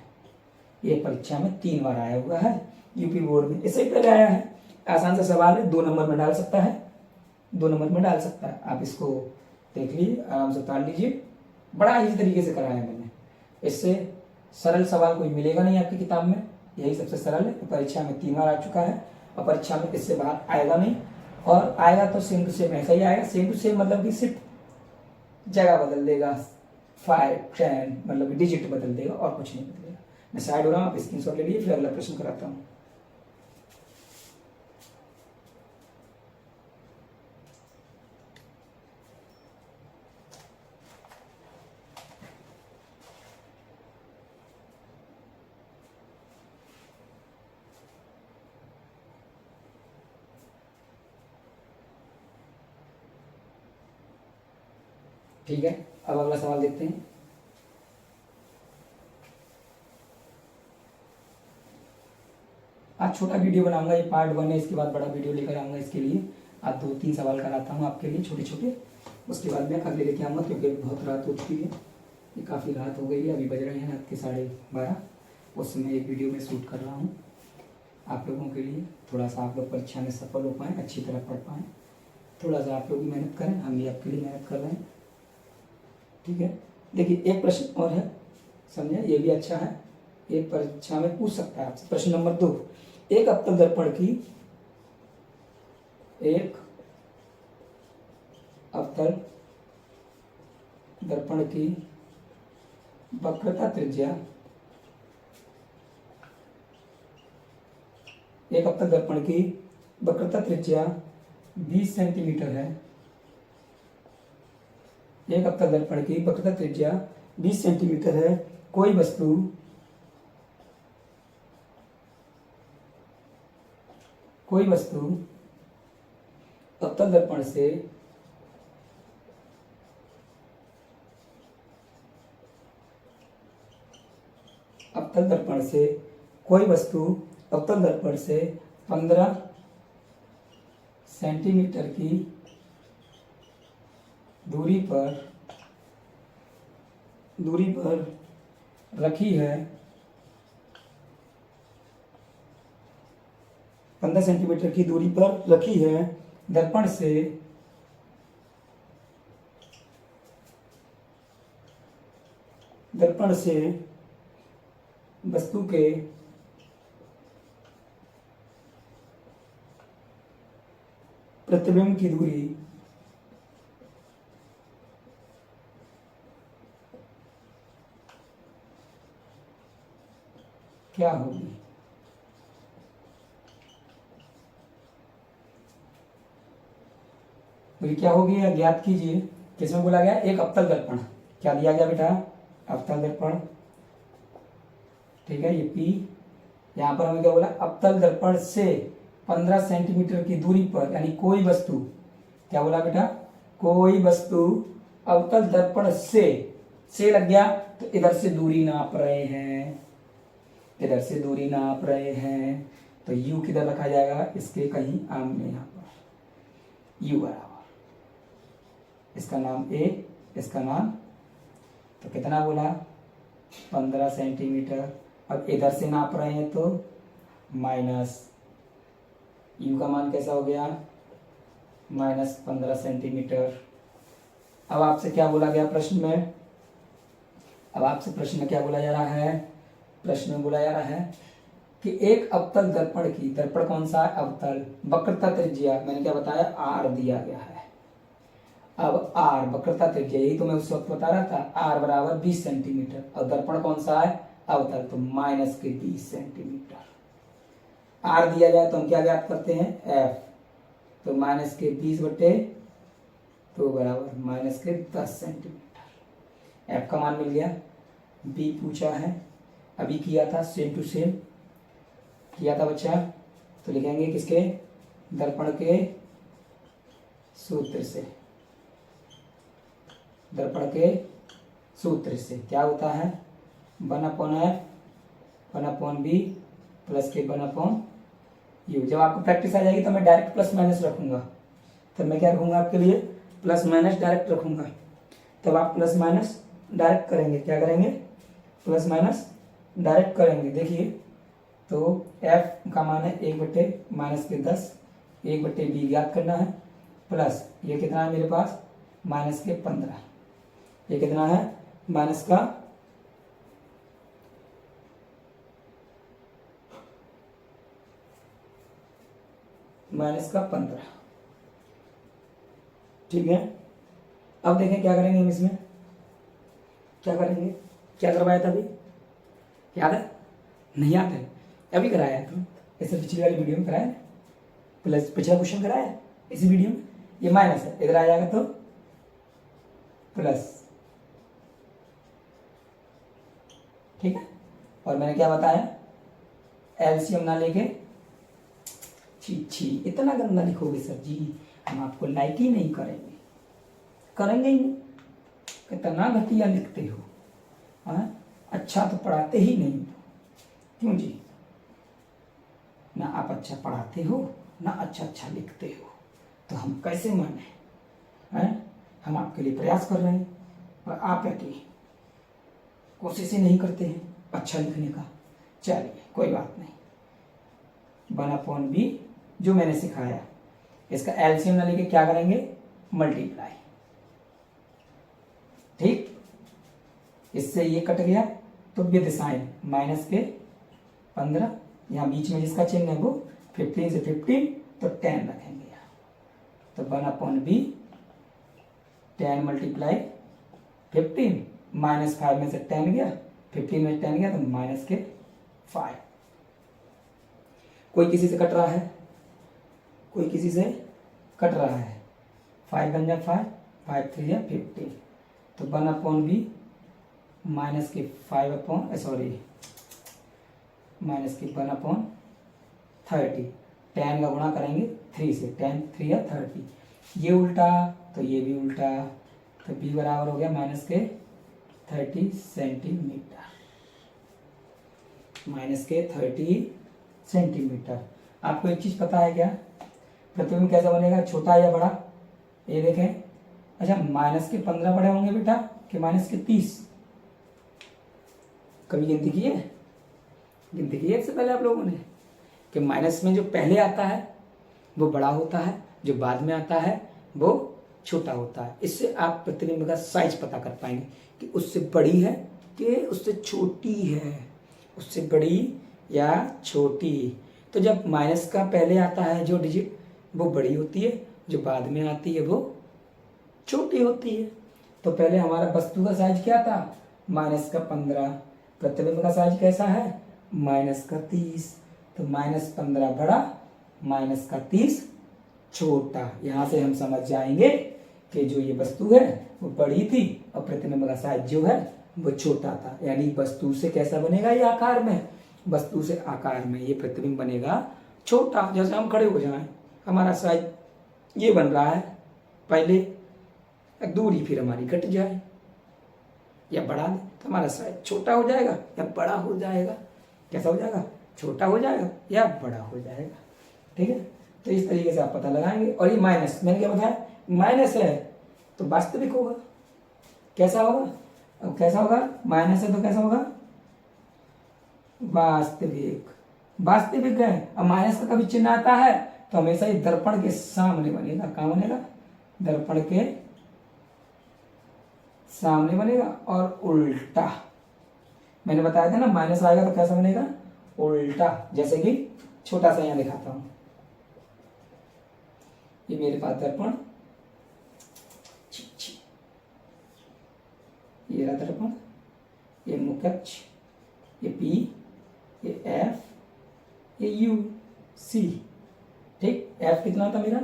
ये परीक्षा में 3 बार आया हुआ है यूपी बोर्ड में, इससे पहले आया है। आसान सा सवाल है, 2 नंबर में डाल सकता है, 2 नंबर में डाल सकता है। आप इसको देख लीजिए, आराम से उतार लीजिए, बड़ा इसी तरीके से कराया मैंने। इससे सरल सवाल कोई मिलेगा नहीं आपकी किताब में, यही सबसे सरल है। परीक्षा में 3 बार आ चुका है, और परीक्षा में इससे बाहर आएगा नहीं, और आएगा तो सेम टू सेम ऐसा ही आएगा। सेम टू सेम मतलब कि सिर्फ जगह बदल देगा, 5 10 मतलब डिजिट बदल देगा, और कुछ नहीं बदलेगा। मैं साइड हो रहा हूँ, आप स्क्रीनशॉट ले लीजिए, फिर अगला प्रश्न कराता हूँ। ठीक है, अब अगला सवाल देखते हैं। आज छोटा वीडियो बनाऊंगा, ये पार्ट 1 है, इसके बाद बड़ा वीडियो लेकर आऊंगा इसके लिए। आज 2-3 सवाल कराता हूँ आपके लिए छोटे छोटे, उसके बाद मैं अगले लेके आऊँगा, क्योंकि बहुत रात हो चुकी है, ये काफ़ी रात हो गई है, अभी बज रहे हैं रात के 12:30। उसमें एक वीडियो में शूट कर रहा हूँ आप लोगों के लिए, थोड़ा सा आप लोग परीक्षा में सफल हो पाएँ, अच्छी तरह पढ़ पाएँ। थोड़ा सा आप लोग भी मेहनत करें, हम भी आपके लिए मेहनत कर रहे हैं, ठीक है। देखिए एक प्रश्न और है, समझे, ये भी अच्छा है, एक परीक्षा में पूछ सकता है आपसे। प्रश्न नंबर 2, एक अवतल दर्पण की वक्रता त्रिज्या, एक अवतल दर्पण की वक्रता त्रिज्या 20 सेंटीमीटर है। एक अवतल दर्पण की वक्रता त्रिज्या 20 सेंटीमीटर है। कोई वस्तु अवतल दर्पण से कोई वस्तु अवतल दर्पण से 15 सेंटीमीटर की दूरी पर रखी है, 15 सेंटीमीटर की दूरी पर रखी है। दर्पण से वस्तु के प्रतिबिंब की दूरी क्या होगी? तो क्या होगी, ज्ञात कीजिए। किसमें बोला गया? एक अवतल दर्पण। क्या दिया गया बेटा? अवतल दर्पण, ठीक है, ये P। यहां पर हमें क्या बोला? अवतल दर्पण से 15 सेंटीमीटर की दूरी पर, यानी कोई वस्तु, क्या बोला बेटा? कोई वस्तु अवतल दर्पण से लग गया तो इधर से दूरी नाप रहे हैं, तो U किधर रखा जाएगा? इसके कहीं आमने, यहां पर U बराबर, इसका नाम A, इसका नाम, तो कितना बोला? 15 सेंटीमीटर। अब इधर से नाप रहे हैं तो माइनस U का मान कैसा हो गया? -15 सेंटीमीटर। अब आपसे क्या बोला गया प्रश्न में? अब आपसे प्रश्न में क्या बोला जा रहा है? प्रश्न में बोला जा रहा है कि एक अवतल दर्पण की, दर्पण कौन सा है? अवतल, वक्रता त्रिज्या, मैंने क्या बताया? R दिया गया है। अब R वक्रता त्रिज्या, यही तो मैं उस वक्त बता रहा था, R बराबर 20 सेंटीमीटर, और दर्पण कौन सा है? अवतल, तो -20 सेंटीमीटर। R दिया जाए तो हम क्या ज्ञात करते हैं? F, तो -20 बटे तो बराबर -10 सेंटीमीटर। F का मान मिल गया। B पूछा है, अभी किया था, सेम टू सेम किया था बच्चा, तो लिखेंगे किसके? दर्पण के सूत्र से। दर्पण के सूत्र से क्या होता है? 1/F 1/B प्लस के 1/U। जब आपको प्रैक्टिस आ जाएगी तो मैं डायरेक्ट प्लस माइनस रखूंगा, तब मैं क्या रखूंगा आपके लिए? प्लस माइनस डायरेक्ट रखूंगा, तब आप प्लस माइनस डायरेक्ट करेंगे। क्या करेंगे? प्लस माइनस डायरेक्ट करेंगे। देखिए, तो F का मान है 1/-10, 1/B ज्ञात करना है, प्लस ये कितना है मेरे पास? -15। ये कितना है? माइनस का -15, ठीक है। अब देखें क्या करेंगे हम इसमें, क्या करेंगे? क्या करवाया था अभी, याद है? नहीं याद है? अभी कराया है तुम, ऐसे पिछली वाली वीडियो में कराया है, प्लस पिछला क्वेश्चन कराया है इसी वीडियो में। ये माइनस है, इधर आ जाएगा तो प्लस, ठीक है। और मैंने क्या बताया? एलसीएम ना लेके, छी इतना गंदा लिखोगे सर जी, हम आपको लाइक ही नहीं करेंगे ही नहीं। कितना घटिया लिखते हो, अच्छा तो पढ़ाते ही नहीं, क्यों जी? ना आप अच्छा पढ़ाते हो, ना अच्छा लिखते हो, तो हम कैसे माने? हम आपके लिए प्रयास कर रहे हैं और आप कोशिश ही नहीं करते हैं अच्छा लिखने का। चलिए कोई बात नहीं, 1/b जो मैंने सिखाया, इसका एलसीएम ना लेके क्या करेंगे, मल्टीप्लाई। ठीक, इससे ये कट गया तो विद साइन माइनस के 15, यहाँ बीच में जिसका चिन्ह है वो 15 से 15 तो 10 रखेंगे यहाँ। तो 1/b 10 मल्टीप्लाई 15 माइनस 5 में से 10 गया, 15 में 10 गया तो माइनस के 5। कोई किसी से कट रहा है, कोई किसी से कट रहा है, 5 बन जाए 5, 5 3 है 15, तो 1/b माइनस के 5 माइनस की 1/30, 10 का गुणा करेंगे 3 से, 10 3 है 30, ये उल्टा तो ये भी उल्टा, तो b बराबर हो गया माइनस के 30 सेंटीमीटर, माइनस के 30 सेंटीमीटर। आपको एक चीज पता है क्या, प्रतिबिंब कैसा बनेगा, छोटा या बड़ा, ये देखें। अच्छा, माइनस के 15 बड़े होंगे बेटा कि माइनस के 30, कभी गिनती की है, गिनती की है इससे पहले आप लोगों ने, कि माइनस में जो पहले आता है वो बड़ा होता है, जो बाद में आता है वो छोटा होता है। इससे आप प्रतिबिंब का साइज पता कर पाएंगे कि उससे बड़ी है कि उससे छोटी है, उससे बड़ी या छोटी। तो जब माइनस का पहले आता है जो डिजिट वो बड़ी होती है, जो बाद में आती है वो छोटी होती है। तो पहले हमारा वस्तु का साइज क्या था, माइनस का 15, प्रतिबिंब का साइज कैसा है, माइनस का 30, तो माइनस 15 बड़ा, माइनस का 30 छोटा। यहाँ से हम समझ जाएंगे कि जो ये वस्तु है वो बड़ी थी और प्रतिबिंब का साइज जो है वो छोटा था। यानी वस्तु से कैसा बनेगा, ये आकार में, वस्तु से आकार में ये प्रतिबिंब बनेगा छोटा। जैसे हम खड़े हो जाएं, हमारा साइज ये बन रहा है, पहले दूरी फिर हमारी घट जाए या बढ़ा दे तो हमारा साइज छोटा हो जाएगा या बड़ा हो जाएगा। कैसा हो जाएगा, छोटा हो जाएगा या बड़ा हो जाएगा। ठीक है, तो इस तरीके से आप पता लगाएंगे। और ये माइनस, मैंने क्या बताया, माइनस है तो वास्तविक होगा। कैसा होगा, अब कैसा होगा, माइनस है तो कैसा होगा, वास्तविक। वास्तविक है, अब माइनस का कभी चिन्ह आता है तो हमेशा ये दर्पण के सामने बनेगा। कहाँ बनेगा, दर्पण के सामने बनेगा और उल्टा। मैंने बताया था ना, माइनस आएगा तो कैसा बनेगा, उल्टा। जैसे कि छोटा सा यहां दिखाता हूं, ये मेरे पास दर्पण, ये रहा दर्पण, ये मुख्य अक्ष, ये P, ये F, ये U, C। ठीक, F कितना था मेरा,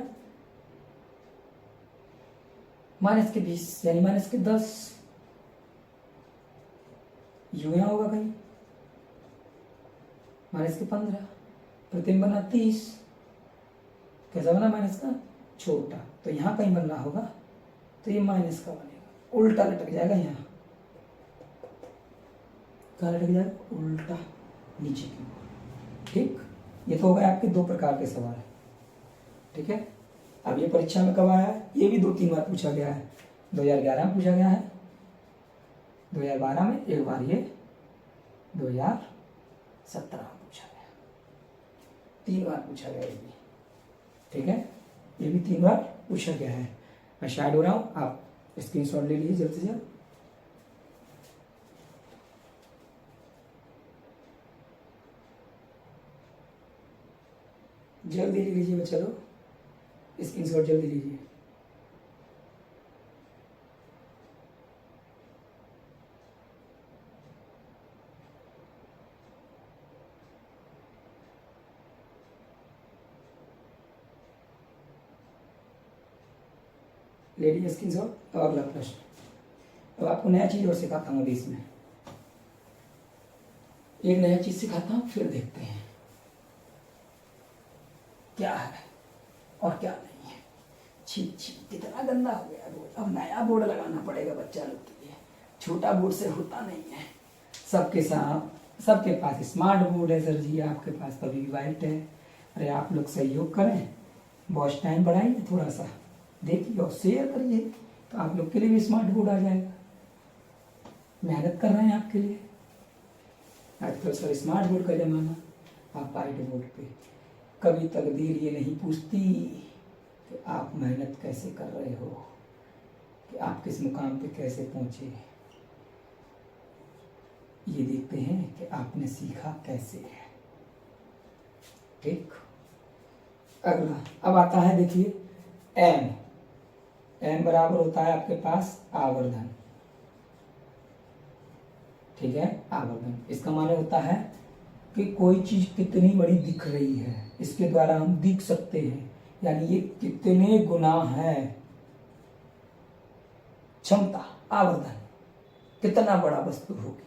माइनस के 20 यानी माइनस के 10, U यहां होगा कहीं, माइनस के 15, प्रतिबिंब बना 30, कैसा बना, माइनस का छोटा, तो यहां कहीं बन रहा होगा तो ये माइनस का बनेगा, उल्टा लटक जाएगा यहाँ। कहाँ लटक जाएगा, उल्टा नीचे की ओर। ठीक, ये तो हो गए आपके 2 प्रकार के सवाल। ठीक है, अब ये परीक्षा में कब आया है, ये भी 2-3 बार पूछा गया है। 2011 में पूछा गया है, 2012 में एक बार, ये 2017 में पूछा गया, 3 बार पूछा गया ये भी। ठीक है, ये भी 3 बार पूछा गया है। मैं शायद हो रहा हूँ, आप स्क्रीनशॉट ले लीजिए जल्द से जल्द। जल्दी ले लीजिए बच्चा लोग, स्क्रीनशॉट जल्दी लीजिए। ले लीजिए स्क्रीनशॉट। अब अगला प्रश्न, अब आपको नया चीज और सिखाता हूँ अभी इसमें, एक नया चीज सिखाता हूँ, फिर देखते हैं क्या है और क्या नहीं है। छी छी, कितना गंदा हो गया बोर्ड, अब नया बोर्ड लगाना पड़ेगा बच्चा लोग के लिए, छोटा बोर्ड से होता नहीं है। सबके साथ, सबके पास स्मार्ट बोर्ड है सर जी, आपके पास तो अभी वाइट है। अरे आप लोग सहयोग करें, वॉच टाइम बढ़ाइए थोड़ा सा, देखिए और शेयर करिए, तो आप लोग के लिए भी स्मार्ट बोर्ड आ जाएगा। मेहनत कर रहे हैं आपके लिए। आजकल सर स्मार्ट बोर्ड का ज़माना, आप वाइट बोर्ड पे। कभी तकदीर ये नहीं पूछती कि आप मेहनत कैसे कर रहे हो, कि आप किस मुकाम पे कैसे पहुँचे। ये देखते हैं कि आपने सीखा कैसे है। ठीक, अगला अब आता है, देखिए एम। एम बराबर होता है आपके पास आवर्धन। ठीक है, आवर्धन इसका माने होता है कि कोई चीज कितनी बड़ी दिख रही है, इसके द्वारा हम दिख सकते हैं, यानी ये कितने गुना है क्षमता, आवर्धन कितना बड़ा वस्तु होगी।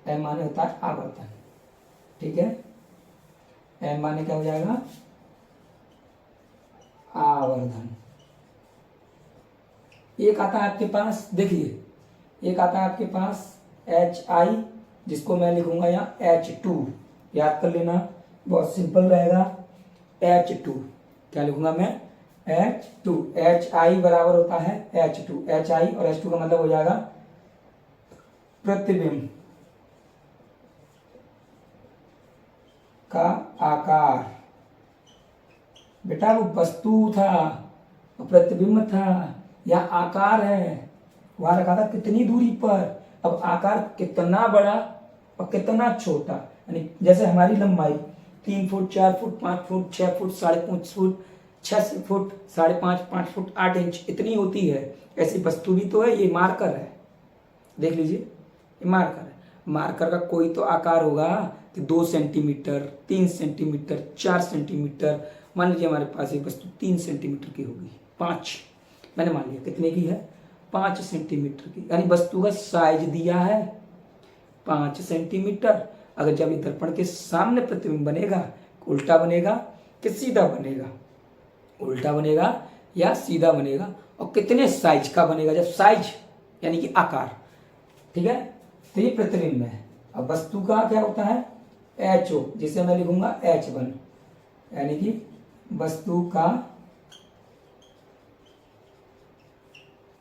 एम माने होता है आवर्धन। ठीक है, एम माने क्या हो जाएगा, आवर्धन। एक आता है आपके पास, देखिए एक आता है आपके पास HI, जिसको मैं लिखूंगा यहाँ H2, याद कर लेना, बहुत सिंपल रहेगा। H2 क्या लिखूंगा मैं, H2। HI बराबर होता है H2। HI और H2 का मतलब हो जाएगा प्रतिबिंब का आकार। बेटा वो वस्तु था, प्रतिबिंब था, या आकार है, वहां रखा था कितनी दूरी पर। अब आकार कितना बड़ा और कितना छोटा, यानी जैसे हमारी लंबाई 3 foot, 4 foot, 5 foot, 6 foot, 5.5 foot, 6 foot, 5.5, 5 foot 8 inch इतनी होती है, ऐसी वस्तु भी तो है। ये मार्कर है, देख लीजिए, ये मार्कर है। मार्कर का कोई तो आकार होगा कि 2 सेंटीमीटर, 3 सेंटीमीटर, 4 सेंटीमीटर। मान लीजिए हमारे पास ये वस्तु 3 सेंटीमीटर की होगी, 5, मैंने मान लिया कितने की है, 5 सेंटीमीटर की, यानी वस्तु का साइज दिया है 5 सेंटीमीटर। अगर जब ये दर्पण के सामने प्रतिबिंब बनेगा, उल्टा बनेगा कि सीधा बनेगा, उल्टा बनेगा या सीधा बनेगा, और कितने साइज का बनेगा, जब साइज यानी कि आकार। ठीक है, तो ये प्रतिबिंब है। अब वस्तु का क्या होता है, HO, जिसे मैं लिखूंगा H1, यानी कि वस्तु का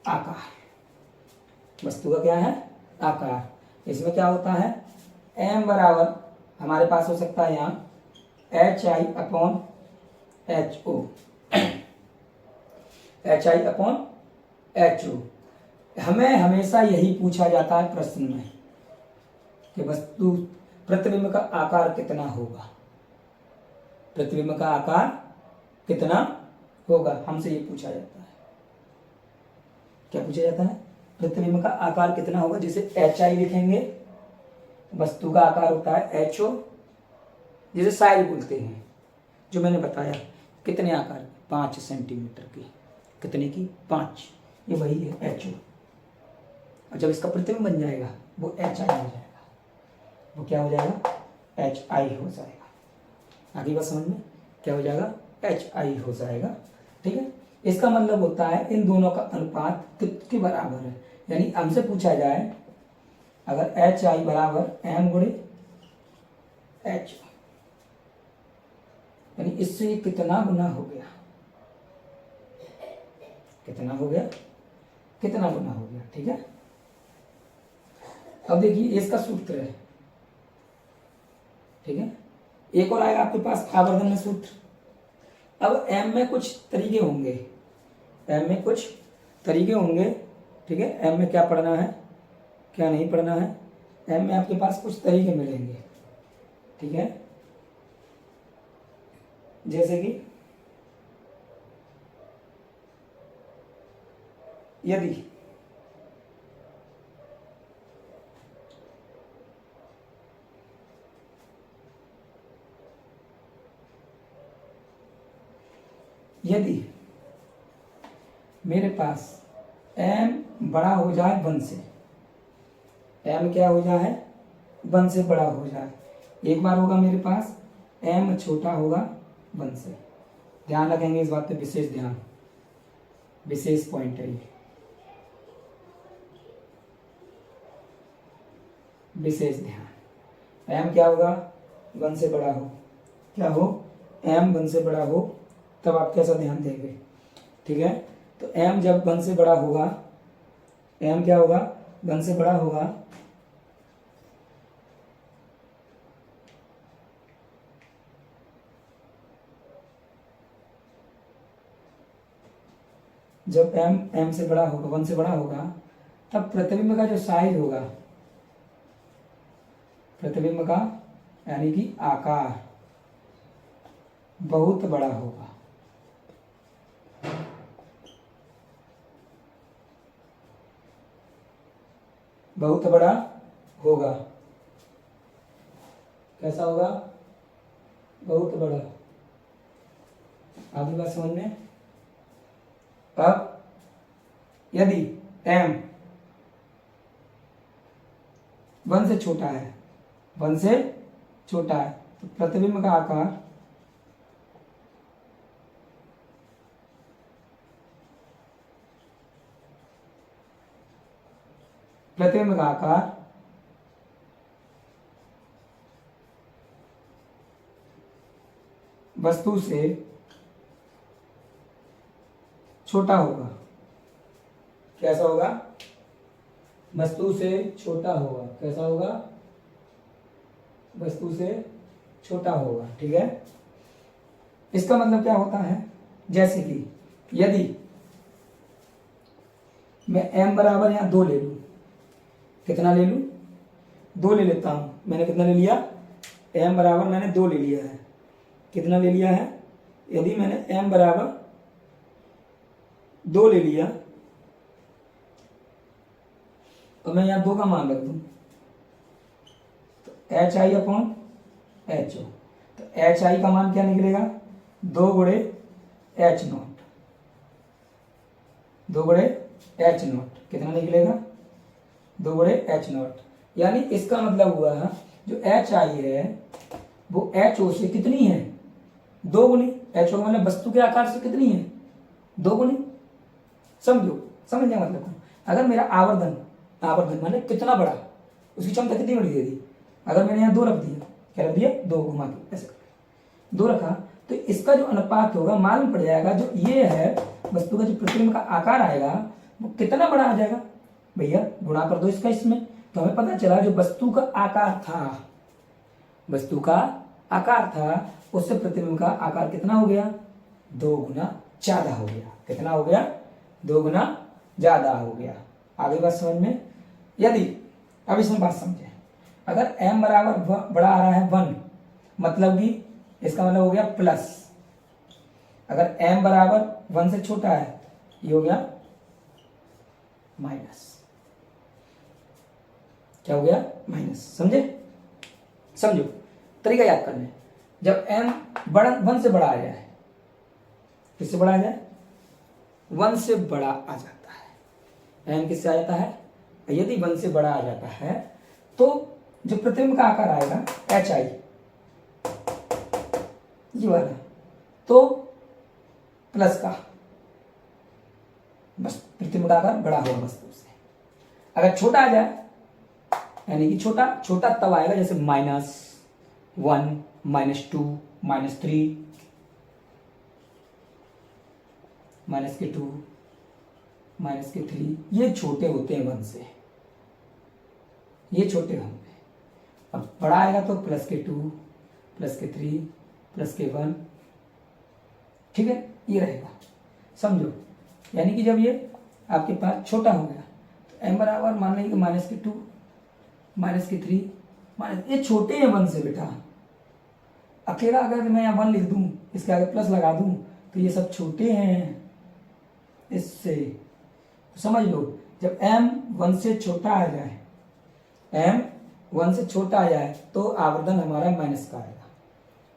आकार। वस्तु का क्या है, आकार। इसमें क्या होता है, m बराबर हमारे पास हो सकता है यहाँ HI upon HO, HI upon HO। हमें हमेशा यही पूछा जाता है प्रश्न में कि वस्तु प्रतिबिंब का आकार कितना होगा, प्रतिबिंब का आकार कितना होगा, हमसे ये पूछा जाता है। क्या पूछा जाता है, प्रतिबिंब का आकार कितना होगा, जिसे HI लिखेंगे। वस्तु का आकार होता है HO, जिसे साइज बोलते हैं, जो मैंने बताया कितने आकार, 5 सेंटीमीटर की, कितने की, 5, ये वही है HO। और जब इसका प्रतिबिंब बन जाएगा वो HI हो जाएगा, वो क्या हो जाएगा, HI हो जाएगा। आगे बात समझ में, क्या हो जाएगा, HI हो जाएगा। ठीक है, इसका मतलब होता है इन दोनों का अनुपात किसके बराबर है, यानी हमसे पूछा जाए अगर HI बराबर M गुणे H, यानी इससे कितना गुना हो गया, कितना हो गया, कितना गुना हो गया। ठीक है, अब देखिए इसका सूत्र है। ठीक है, एक और आएगा आपके पास आवर्धन में सूत्र। अब M में कुछ तरीके होंगे, M में कुछ तरीके होंगे। ठीक है, M में क्या पढ़ना है, क्या नहीं पढ़ना है, M में आपके पास कुछ तरीके मिलेंगे। ठीक है, जैसे कि यदि मेरे पास M बड़ा हो जाए 1 से, M क्या हो जाए, 1 से बड़ा हो जाए। एक बार होगा मेरे पास M छोटा होगा 1 से। ध्यान रखेंगे इस बात पे, विशेष ध्यान, विशेष पॉइंट है ये, विशेष ध्यान। M क्या होगा, 1 से बड़ा हो, क्या हो, M 1 से बड़ा हो, तब आप कैसा ध्यान देंगे। ठीक है, तो M जब 1 से बड़ा होगा, M क्या होगा, 1 से बड़ा होगा, जब एम एम से बड़ा होगा, 1 से बड़ा होगा, तब प्रतिबिंब का जो साइज होगा, प्रतिबिंब का यानी कि आकार बहुत बड़ा होगा। बहुत बड़ा होगा। कैसा होगा? बहुत बड़ा। आगे बात समझ में? अब यदि m 1 से छोटा है, 1 से छोटा है, तो प्रतिबिंब का आकार वस्तु से छोटा होगा। कैसा होगा? वस्तु से छोटा होगा। कैसा होगा? वस्तु से छोटा होगा। ठीक है, इसका मतलब क्या होता है? जैसे कि यदि मैं m बराबर यहां 2 ले लूं, कितना ले लूं? 2 ले लेता हूं। मैंने कितना ले लिया? m बराबर मैंने 2 ले लिया है। कितना ले लिया है? यदि मैंने m बराबर 2 ले लिया, तो मैं यहां 2 का मान रख दूं, तो H I upon H O, तो एच आई का मान क्या निकलेगा? 2 गुणे एच नॉट। 2 गुणे एच नॉट कितना निकलेगा? 2 गुणे एच नॉट। यानी इसका मतलब हुआ जो एच आई है वो एच ओ से कितनी है? 2 गुनी। एच ओ मतलब वस्तु के आकार से कितनी है? 2 गुनी। समझो, समझने का मतलब। अगर मेरा आवर्धन माने कितना बड़ा, उसकी क्षमता कितनी बड़ी दे दी। अगर मैंने यहाँ 2 रख दिया, क्या रख दिया? 2 घुमा के ऐसे 2 रखा, तो इसका जो अनुपात होगा मालूम पड़ जाएगा। जो ये है वस्तु का जो प्रतिबिंब का आकार आएगा वो कितना बड़ा आ जाएगा। भैया गुणा कर दो इसका इसमें, तो हमें पता चला जो वस्तु का आकार था उससे प्रतिबिंब का आकार कितना हो गया? 2 गुना ज्यादा हो गया। कितना हो गया? 2 गुना ज्यादा हो गया। आगे बात समझ में? यदि अब इसमें बात समझे, अगर m बराबर बड़ा आ रहा है 1, मतलब कि इसका मतलब हो गया प्लस। अगर m बराबर 1 से छोटा है, ये हो गया माइनस। क्या हो गया? माइनस। समझो तरीका याद करने। जब m 1 से बड़ा आ जाए, किससे बड़ा आ जाए? 1 से बड़ा आ जाता है। m किससे आ जाता है? यदि 1 से बड़ा आ जाता है तो जो प्रतिबिंब का आकार आएगा एच आई, ये वाला, तो प्लस का, बस प्रतिबिंब का आकार बड़ा होगा वस्तु से। अगर छोटा आ जाए, यानी कि छोटा तब आएगा जैसे -1, -2, -3, -2, -3, ये छोटे होते हैं 1 से, ये छोटे होंगे। अब बड़ा आएगा तो +2, +3, +1, ठीक है, ये रहेगा। समझो, यानी कि जब ये आपके पास छोटा हो गया तो m बराबर मान लेंगे -2, -3, ये छोटे हैं 1 से बेटा। अकेला अगर मैं यहाँ 1 लिख दूं, इसके आगे प्लस लगा दूं, तो ये सब छोटे हैं इससे। तो समझ लो, जब m 1 से छोटा आ जाए, m 1 से छोटा आ जाए तो आवर्धन हमारा माइनस का आएगा।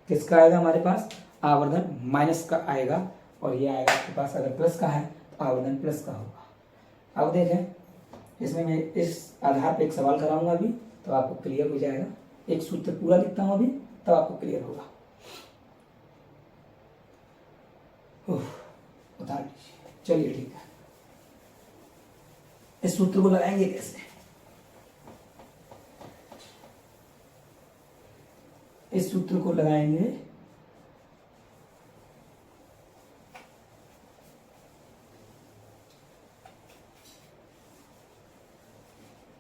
किसका आएगा? हमारे पास आवर्धन माइनस का आएगा। और ये आएगा आपके पास, अगर प्लस का है तो आवर्धन प्लस का होगा। अब देखें, इसमें मैं इस आधार पे एक सवाल कराऊंगा अभी, तो आपको क्लियर हो जाएगा। एक सूत्र पूरा लिखता हूं अभी, तब आपको क्लियर होगा। बता दीजिए। चलिए ठीक है, इस सूत्र को लगाएंगे कैसे? इस सूत्र को लगाएंगे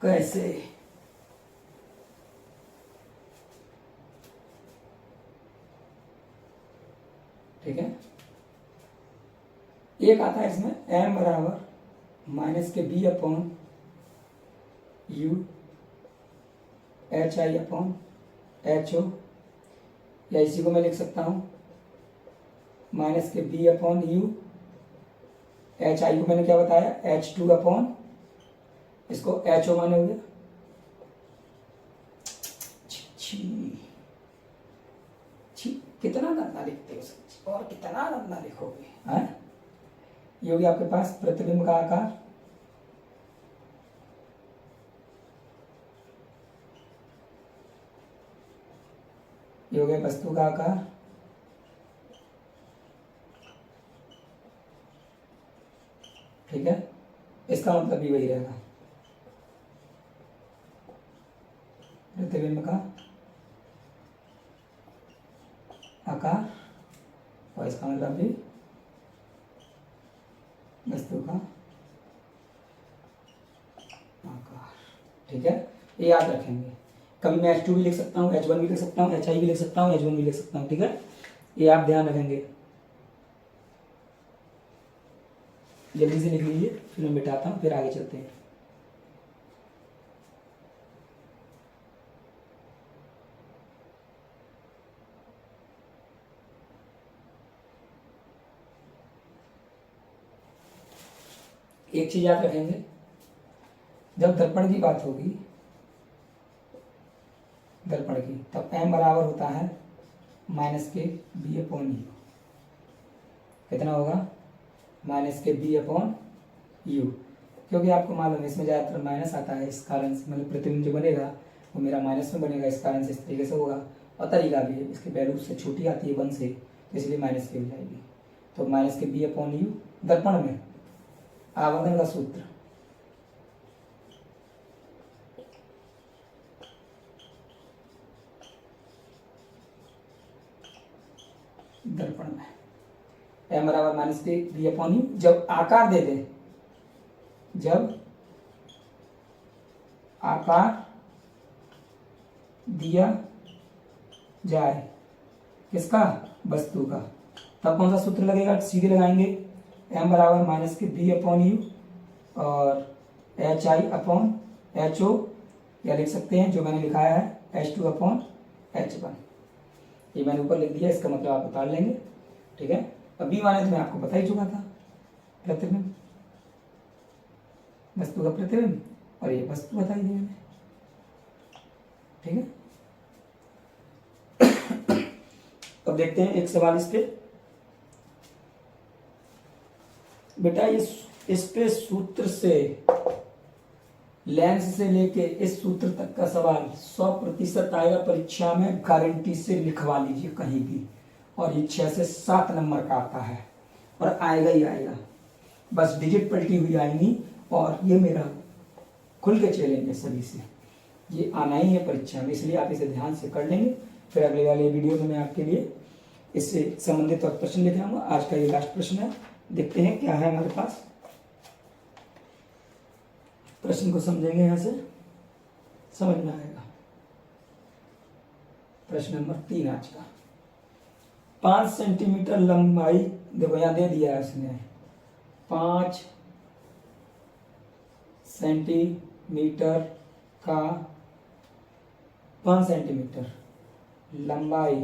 कैसे? ठीक है, एक आता है इसमें m बराबर माइनस के b upon U H I upon H O, या इसी को मैं लिख सकता हूँ माइनस के b अपॉन यू एच आई को मैंने क्या बताया एच टू अपॉन, इसको एच ओ माने हो गया। कितना गंदा लिखते हो सच, और कितना गंदा लिखोगे हैं। ये हो गया आपके पास प्रतिबिंब का आकार, ये हो गया वस्तु का आकार, ठीक है। इसका मतलब भी वही रहेगा, प्रतिबिंब का आकार, और इसका मतलब भी वस्तु का आकार, ठीक है। ये याद रखेंगे। कभी मैं H2 भी लिख सकता हूँ, H1 भी लिख सकता हूँ, HI भी लिख सकता हूँ, H1 भी लिख सकता हूँ, ठीक है। ये आप ध्यान रखेंगे। जल्दी से लिख लीजिए, फिर मैं मिटाता हूँ, फिर आगे चलते हैं। एक चीज याद रखेंगे, जब दर्पण की बात होगी, दर्पण की, तब m बराबर होता है माइनस के b अपॉन यू। कितना होगा माइनस के b अपॉन यू, क्योंकि आपको मालूम है इसमें ज़्यादातर माइनस आता है, इस कारण से मतलब प्रतिबिंब जो बनेगा वो मेरा माइनस में बनेगा, इस कारण से इस तरीके से होगा। और तरीका भी है, इसकी वैल्यू से छोटी आती है 1 से, तो इसलिए माइनस की हो जाएगी। तो माइनस के b अपॉन यू दर्पण में आवर्धन का सूत्र, दर्पण में m बराबर माइनस के b अपॉन यू, जब आकार दे दे, जब आकार दिया जाए किसका, वस्तु का, तब कौन सा सूत्र लगेगा, सीधे लगाएंगे m बराबर माइनस के b अपॉन यू और H I upon H O, या लिख सकते हैं जो मैंने लिखाया है H2 अपॉन H1। ये मैंने ऊपर लिख दिया, इसका मतलब आप उतार लेंगे, ठीक है। अब b माने तो मैं आपको बता ही चुका था, प्रतिबिंब, वस्तु का प्रतिबिंब, और ये वस्तु बताई दी मैंने, ठीक है। अब देखते हैं एक सवाल इस पे। बेटा इस पे सूत्र से, लेंस से लेके इस सूत्र तक का सवाल 100% आएगा परीक्षा में, गारंटी से लिखवा लीजिए कहीं भी, और ये 6 से 7 नंबर का आता है, और आएगा ही आएगा, बस डिजिट पलटी हुई आएंगी। और ये मेरा खुल के चैलेंज है सभी से, ये आना ही है परीक्षा में, इसलिए आप इसे ध्यान से कर लेंगे। फिर अगले वाले वीडियो में मैं आपके लिए इससे संबंधित और प्रश्न लेके आऊँगा। आज का ये लास्ट प्रश्न है, देखते हैं क्या है हमारे पास। प्रश्न को समझेंगे, यहाँ से समझ में आएगा। प्रश्न नंबर 3 आज का, 5 सेंटीमीटर लंबाई, देखो यहाँ दे दिया है उसने, 5 सेंटीमीटर का, 5 सेंटीमीटर लंबाई,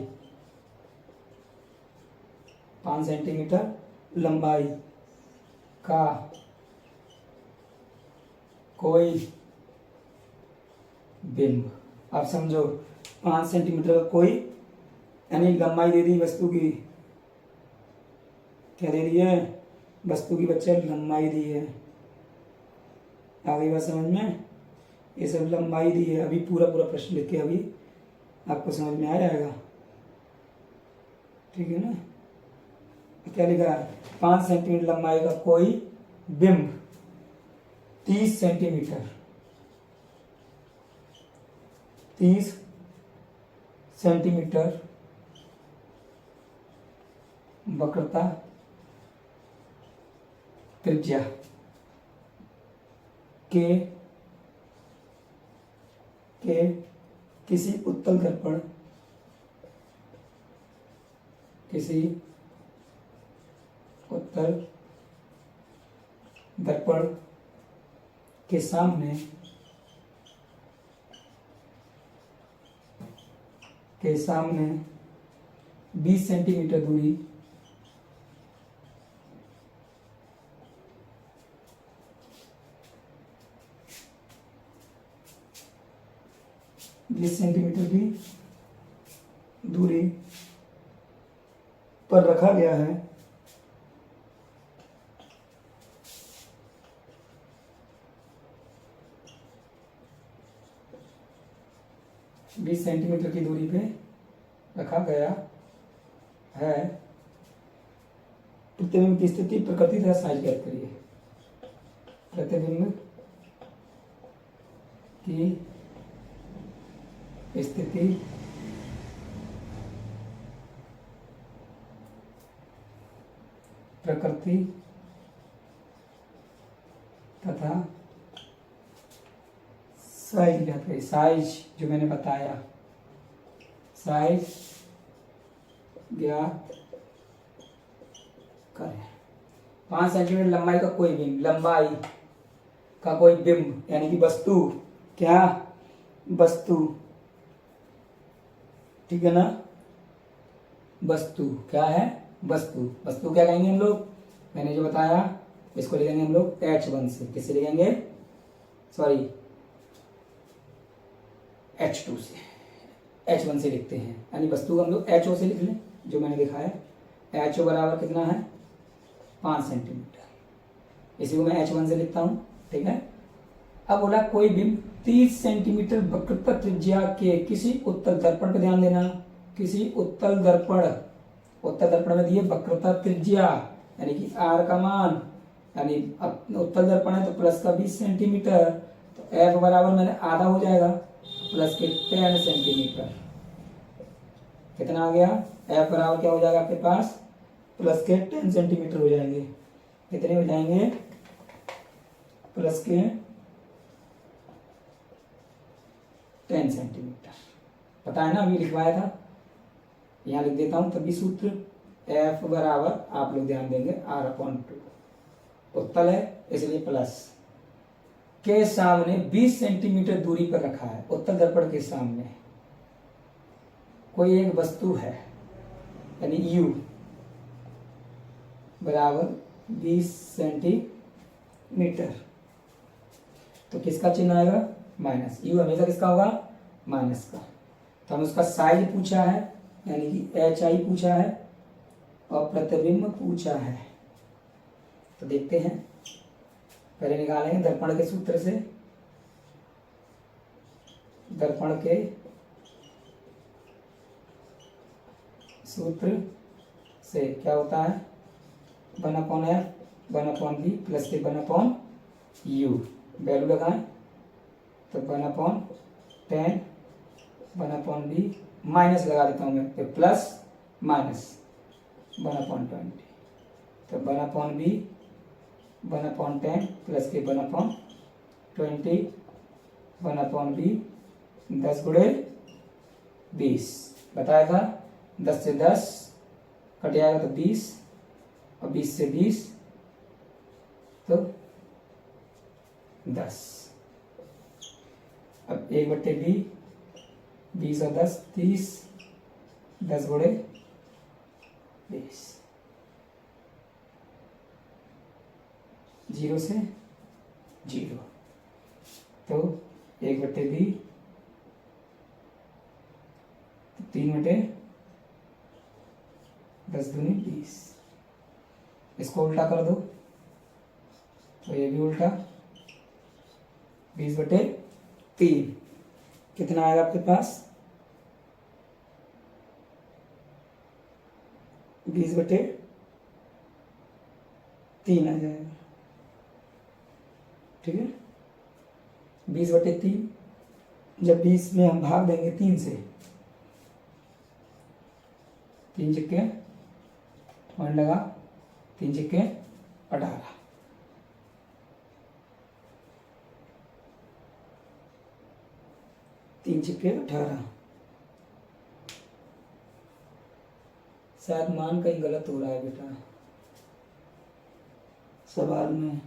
5 सेंटीमीटर लंबाई का कोई बिंब। आप समझो 5 सेंटीमीटर का कोई, यानी लंबाई दे दी वस्तु की, क्या दे दी है, वस्तु की बच्चे लंबाई दी है, आ गई बात समझ में, ये सब लंबाई दी है। अभी पूरा पूरा प्रश्न लिख के अभी आपको समझ में आ जाएगा, ठीक है ना। क्या लिखा है, 5 सेंटीमीटर लंबाई का कोई बिंब 30 सेंटीमीटर, 30 सेंटीमीटर वक्रता त्रिज्या के किसी उत्तल दर्पण, किसी उत्तल दर्पण के सामने के सामने 20 सेंटीमीटर दूरी की दूरी पर रखा गया है। बीस सेंटीमीटर की दूरी पे रखा गया है। प्रतिबिंब की स्थिति प्रकृति तथा साइज ज्ञात करिए। प्रतिबिंब की स्थिति प्रकृति तथा साइज ज्ञात करिए। साइज जो मैंने बताया, साइज ज्ञात करें। 5 सेंटीमीटर लंबाई का कोई बिंब, लंबाई का कोई बिंब यानी कि वस्तु, क्या वस्तु, ठीक है ना, वस्तु क्या है, वस्तु। वस्तु क्या कहेंगे हम लोग, मैंने जो बताया इसको लिखेंगे हम लोग H1 से। किससे लिखेंगे, सॉरी H2 से, H1 से लिखते हैं, यानी वस्तु को हम लोग HO से लिख लें, जो मैंने लिखा है। HO बराबर कितना है, 5 सेंटीमीटर। इसी को मैं H1 से लिखता हूं, ठीक है। अब बोला कोई बिंब 30 सेंटीमीटर वक्रता त्रिज्या के किसी उत्तल दर्पण पे ध्यान देना, किसी उत्तल दर्पण में दिए वक्रता त्रिज्या यानी कि R का मान, यानी उत्तल दर्पण है तो प्लस का 20 सेंटीमीटर, तो F बराबर मैंने आधा हो जाएगा प्लस के 10 सेंटीमीटर। कितना आ गया, F बराबर क्या हो जाएगा आपके पास, प्लस के 10 सेंटीमीटर हो जाएंगे। कितने हो जाएंगे, प्लस के 10 सेंटीमीटर। पता है ना, अभी लिखवाया था, यहाँ लिख देता हूं तभी सूत्र। F बराबर आप लोग ध्यान देंगे R/2, उत्तल है इसलिए प्लस, के सामने 20 सेंटीमीटर दूरी पर रखा है। उत्तल दर्पण के सामने कोई एक वस्तु है, यानी U बराबर 20 सेंटीमीटर, तो किसका चिन्ह आएगा, माइनस। U हमेशा किसका होगा, माइनस का। तो हमें उसका साइज पूछा है, यानी कि HI पूछा है और प्रतिबिंब पूछा है। तो देखते हैं, पहले निकालेंगे दर्पण के सूत्र से। दर्पण के सूत्र से क्या होता है, 1/F 1/B प्लस के 1/U, वैल्यू लगाएं तो 1/10 1/B, माइनस लगा देता हूं मैं, तो प्लस माइनस 1/20, तो 1/B 1/10 प्लस के 1/20 1/B 10 गुणे 20 बताया था। 10 से 10 कट जाएगा तो 20 और 20 से 20 तो 10। अब 1/B 20 और 10 30, 10 गुणे 20, 0 से 0, तो 1/B 3/10 दूनी 20। इसको उल्टा कर दो तो ये भी उल्टा, 20/3 कितना आएगा आपके पास, 20/3 आ जाएगा, ठीक है। 20/3, जब 20 में हम भाग देंगे 3 से, 3 छक्के पॉइंट लगा, 3 छक्के 18, तीन छक्के 18। शायद मान कहीं गलत हो रहा है बेटा सवाल में,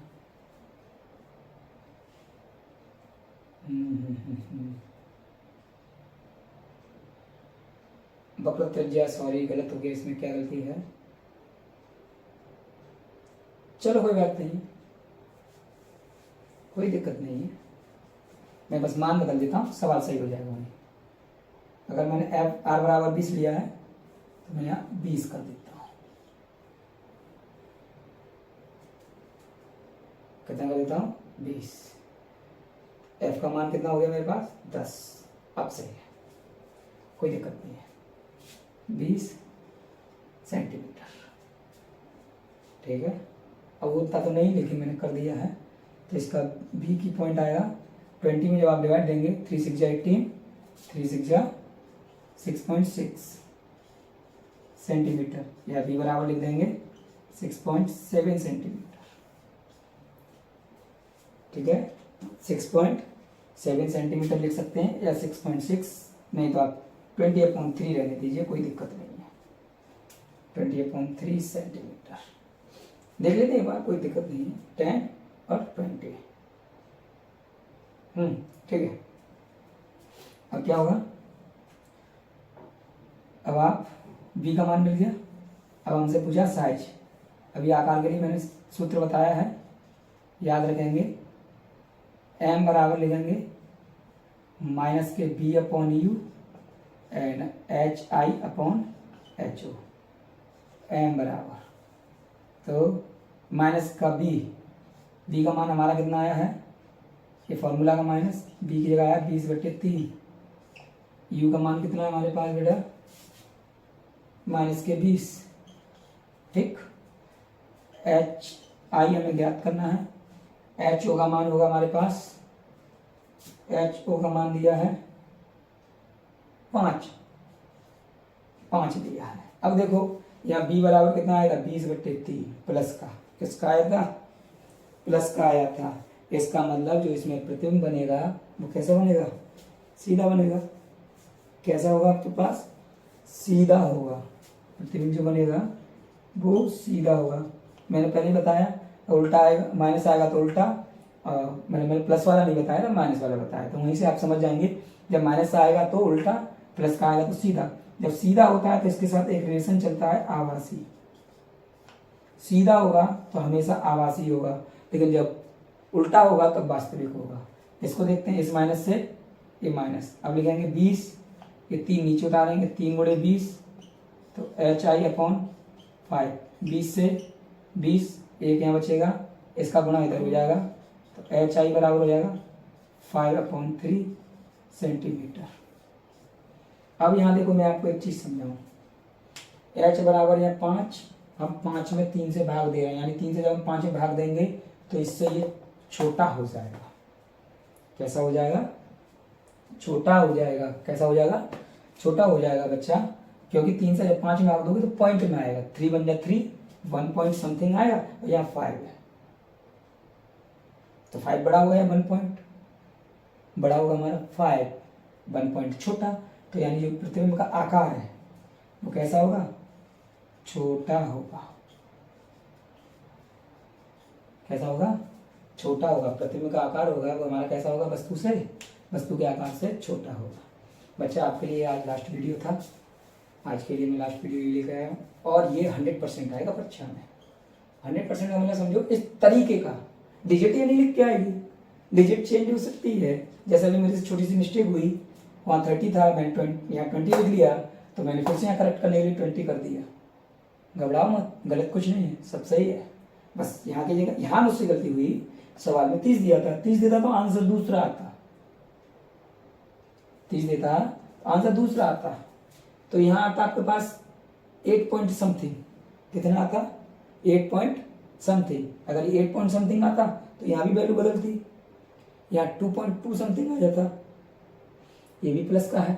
वक्र त्रिज्या, सॉरी गलत हो गया, इसमें क्या गलती है? चलो कोई बात नहीं, कोई दिक्कत नहीं है, मैं बस मान बदल देता हूँ, सवाल सही हो जाएगा वहीं। अगर मैंने एफ आर बराबर 20 लिया है तो मैं यहाँ 20 कर देता हूँ। कितना कर देता हूँ? 20। एफ का मान कितना हो गया मेरे पास? 10। अब सही है, कोई दिक्कत नहीं है। 20 सेंटीमीटर, ठीक है। अब उतना तो नहीं, लेकिन मैंने कर दिया है, तो इसका बी की पॉइंट आएगा 20 में जब आप डिवाइड देंगे, 3 6 जा 18, 3 6 जा 6.6 सेंटीमीटर, या बी बराबर लिख देंगे 6.7 सेंटीमीटर, ठीक है। 6.7 सेंटीमीटर लिख सकते हैं, या 6.6, नहीं तो आप 20/3 रहने दीजिए, कोई दिक्कत नहीं है। 20/3 सेंटीमीटर देख लेते हैं एक बार, कोई दिक्कत नहीं है। 10 और 20, ठीक है। अब क्या होगा? अब आप b का मान मिल गया। अब हमसे पूछा साइज। अभी आकार के लिए मैंने सूत्र बताया है, याद रखेंगे। m बराबर लिखेंगे माइनस के b/u एंड hi/ho। m बराबर, तो माइनस का b का मान हमारा कितना आया है? ये फॉर्मूला का माइनस, b की जगह आया 20/3। u का मान कितना है हमारे पास बेटा? माइनस के 20, ठीक। hi हमें ज्ञात करना है। ho का मान होगा हमारे पास, ho का मान दिया है 5 दिया है। अब देखो यहाँ b बराबर कितना आएगा? 20/3 प्लस का, किसका आया था? प्लस का आया था। इसका मतलब जो इसमें प्रतिबिंब बनेगा वो कैसा बनेगा? सीधा बनेगा। कैसा होगा आपके पास? सीधा होगा। प्रतिबिंब जो बनेगा वो सीधा होगा। मैंने पहले बताया, उल्टा आएगा, माइनस आएगा तो उल्टा, मैंने प्लस वाला नहीं बताया था, माइनस वाला बताया, तो वहीं से आप समझ जाएंगे। जब माइनस आएगा तो उल्टा, प्लस का आएगा तो सीधा। जब सीधा होता है तो इसके साथ एक रिलेशन चलता है आभासी। सीधा होगा तो हमेशा आभासी होगा, लेकिन जब उल्टा होगा तब वास्तविक होगा। इसको देखते हैं, इस माइनस से ये माइनस, अब लिखेंगे 20, ये 3 नीचे उतारेंगे, 3 गुणे 20 तो hi/5। 20 से 20, एक यहाँ बचेगा, इसका गुणा इधर हो जाएगा, तो hi बराबर हो जाएगा 5/3 सेंटीमीटर। अब यहाँ देखो, मैं आपको एक चीज समझाऊं। h बराबर है 5, हम 5 में 3 से भाग दे रहे हैं, यानी 3 से जब हम 5 में भाग देंगे तो इससे ये छोटा हो जाएगा। कैसा हो जाएगा? छोटा हो जाएगा। कैसा हो जाएगा? छोटा हो जाएगा बच्चा, क्योंकि 3 से जब 5 में भाग दोगे तो पॉइंट में आएगा। 3 बन जाए 3, 1 पॉइंट समथिंग आएगा, और यहाँ 5 है, तो 5 बड़ा होगा या 1 पॉइंट बड़ा होगा हमारा? 5, 1 पॉइंट छोटा। तो यानी जो प्रतिबिंब का आकार है वो कैसा होगा? छोटा होगा। कैसा होगा? छोटा होगा। प्रतिबिंब का आकार होगा वो हमारा कैसा होगा? वस्तु के आकार से छोटा होगा। बच्चा, आपके लिए आज लास्ट वीडियो था। आज के लिए मैं लास्ट वीडियो लेकर आया हूँ, और ये 100% आएगा परीक्षा में। 100% का मतलब समझो इस तरीके का। डिजिट ये नहीं लिख के आएगी, डिजिट चेंज हो सकती है। जैसे अभी मेरे से छोटी सी मिस्टेक हुई, वहाँ 30 था, मैंने यहाँ 20 लिख लिया, तो मैंने फिर से यहाँ करेक्ट करने के लिए 20 कर दिया। घबराओ मत, गलत कुछ नहीं है, सब सही है। बस यहाँ की जगह, यहाँ मुझसे गलती हुई, सवाल में 30 दिया था, 30 देता तो आंसर दूसरा आता। 30 देता तो आंसर दूसरा आता, तो यहाँ आता आपके पास 8 पॉइंट समथिंग। कितना आता? 8 पॉइंट समथिंग। अगर ये 8 पॉइंट समथिंग आता तो यहाँ भी वैल्यू बदलती, यहाँ 2.2 समथिंग आ जाता। ये भी प्लस का है,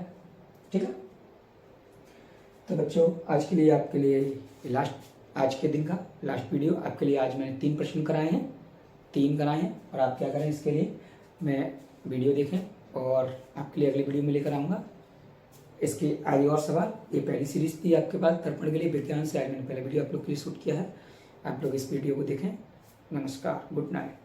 ठीक है। तो बच्चों, आज के लिए आपके लिए लास्ट, आज के दिन का लास्ट वीडियो आपके लिए। आज मैंने 3 प्रश्न कराए हैं, 3 कराए हैं, और आप क्या करें इसके लिए, मैं वीडियो देखें, और आपके लिए अगली वीडियो में लेकर आऊँगा इसके आगे और सवाल। ये पहली सीरीज थी आपके पास दर्पण के लिए विज्ञान से। आज मैंने पहले वीडियो आप लोग के लिए शूट किया है, आप लोग इस वीडियो को देखें। नमस्कार, गुड नाइट।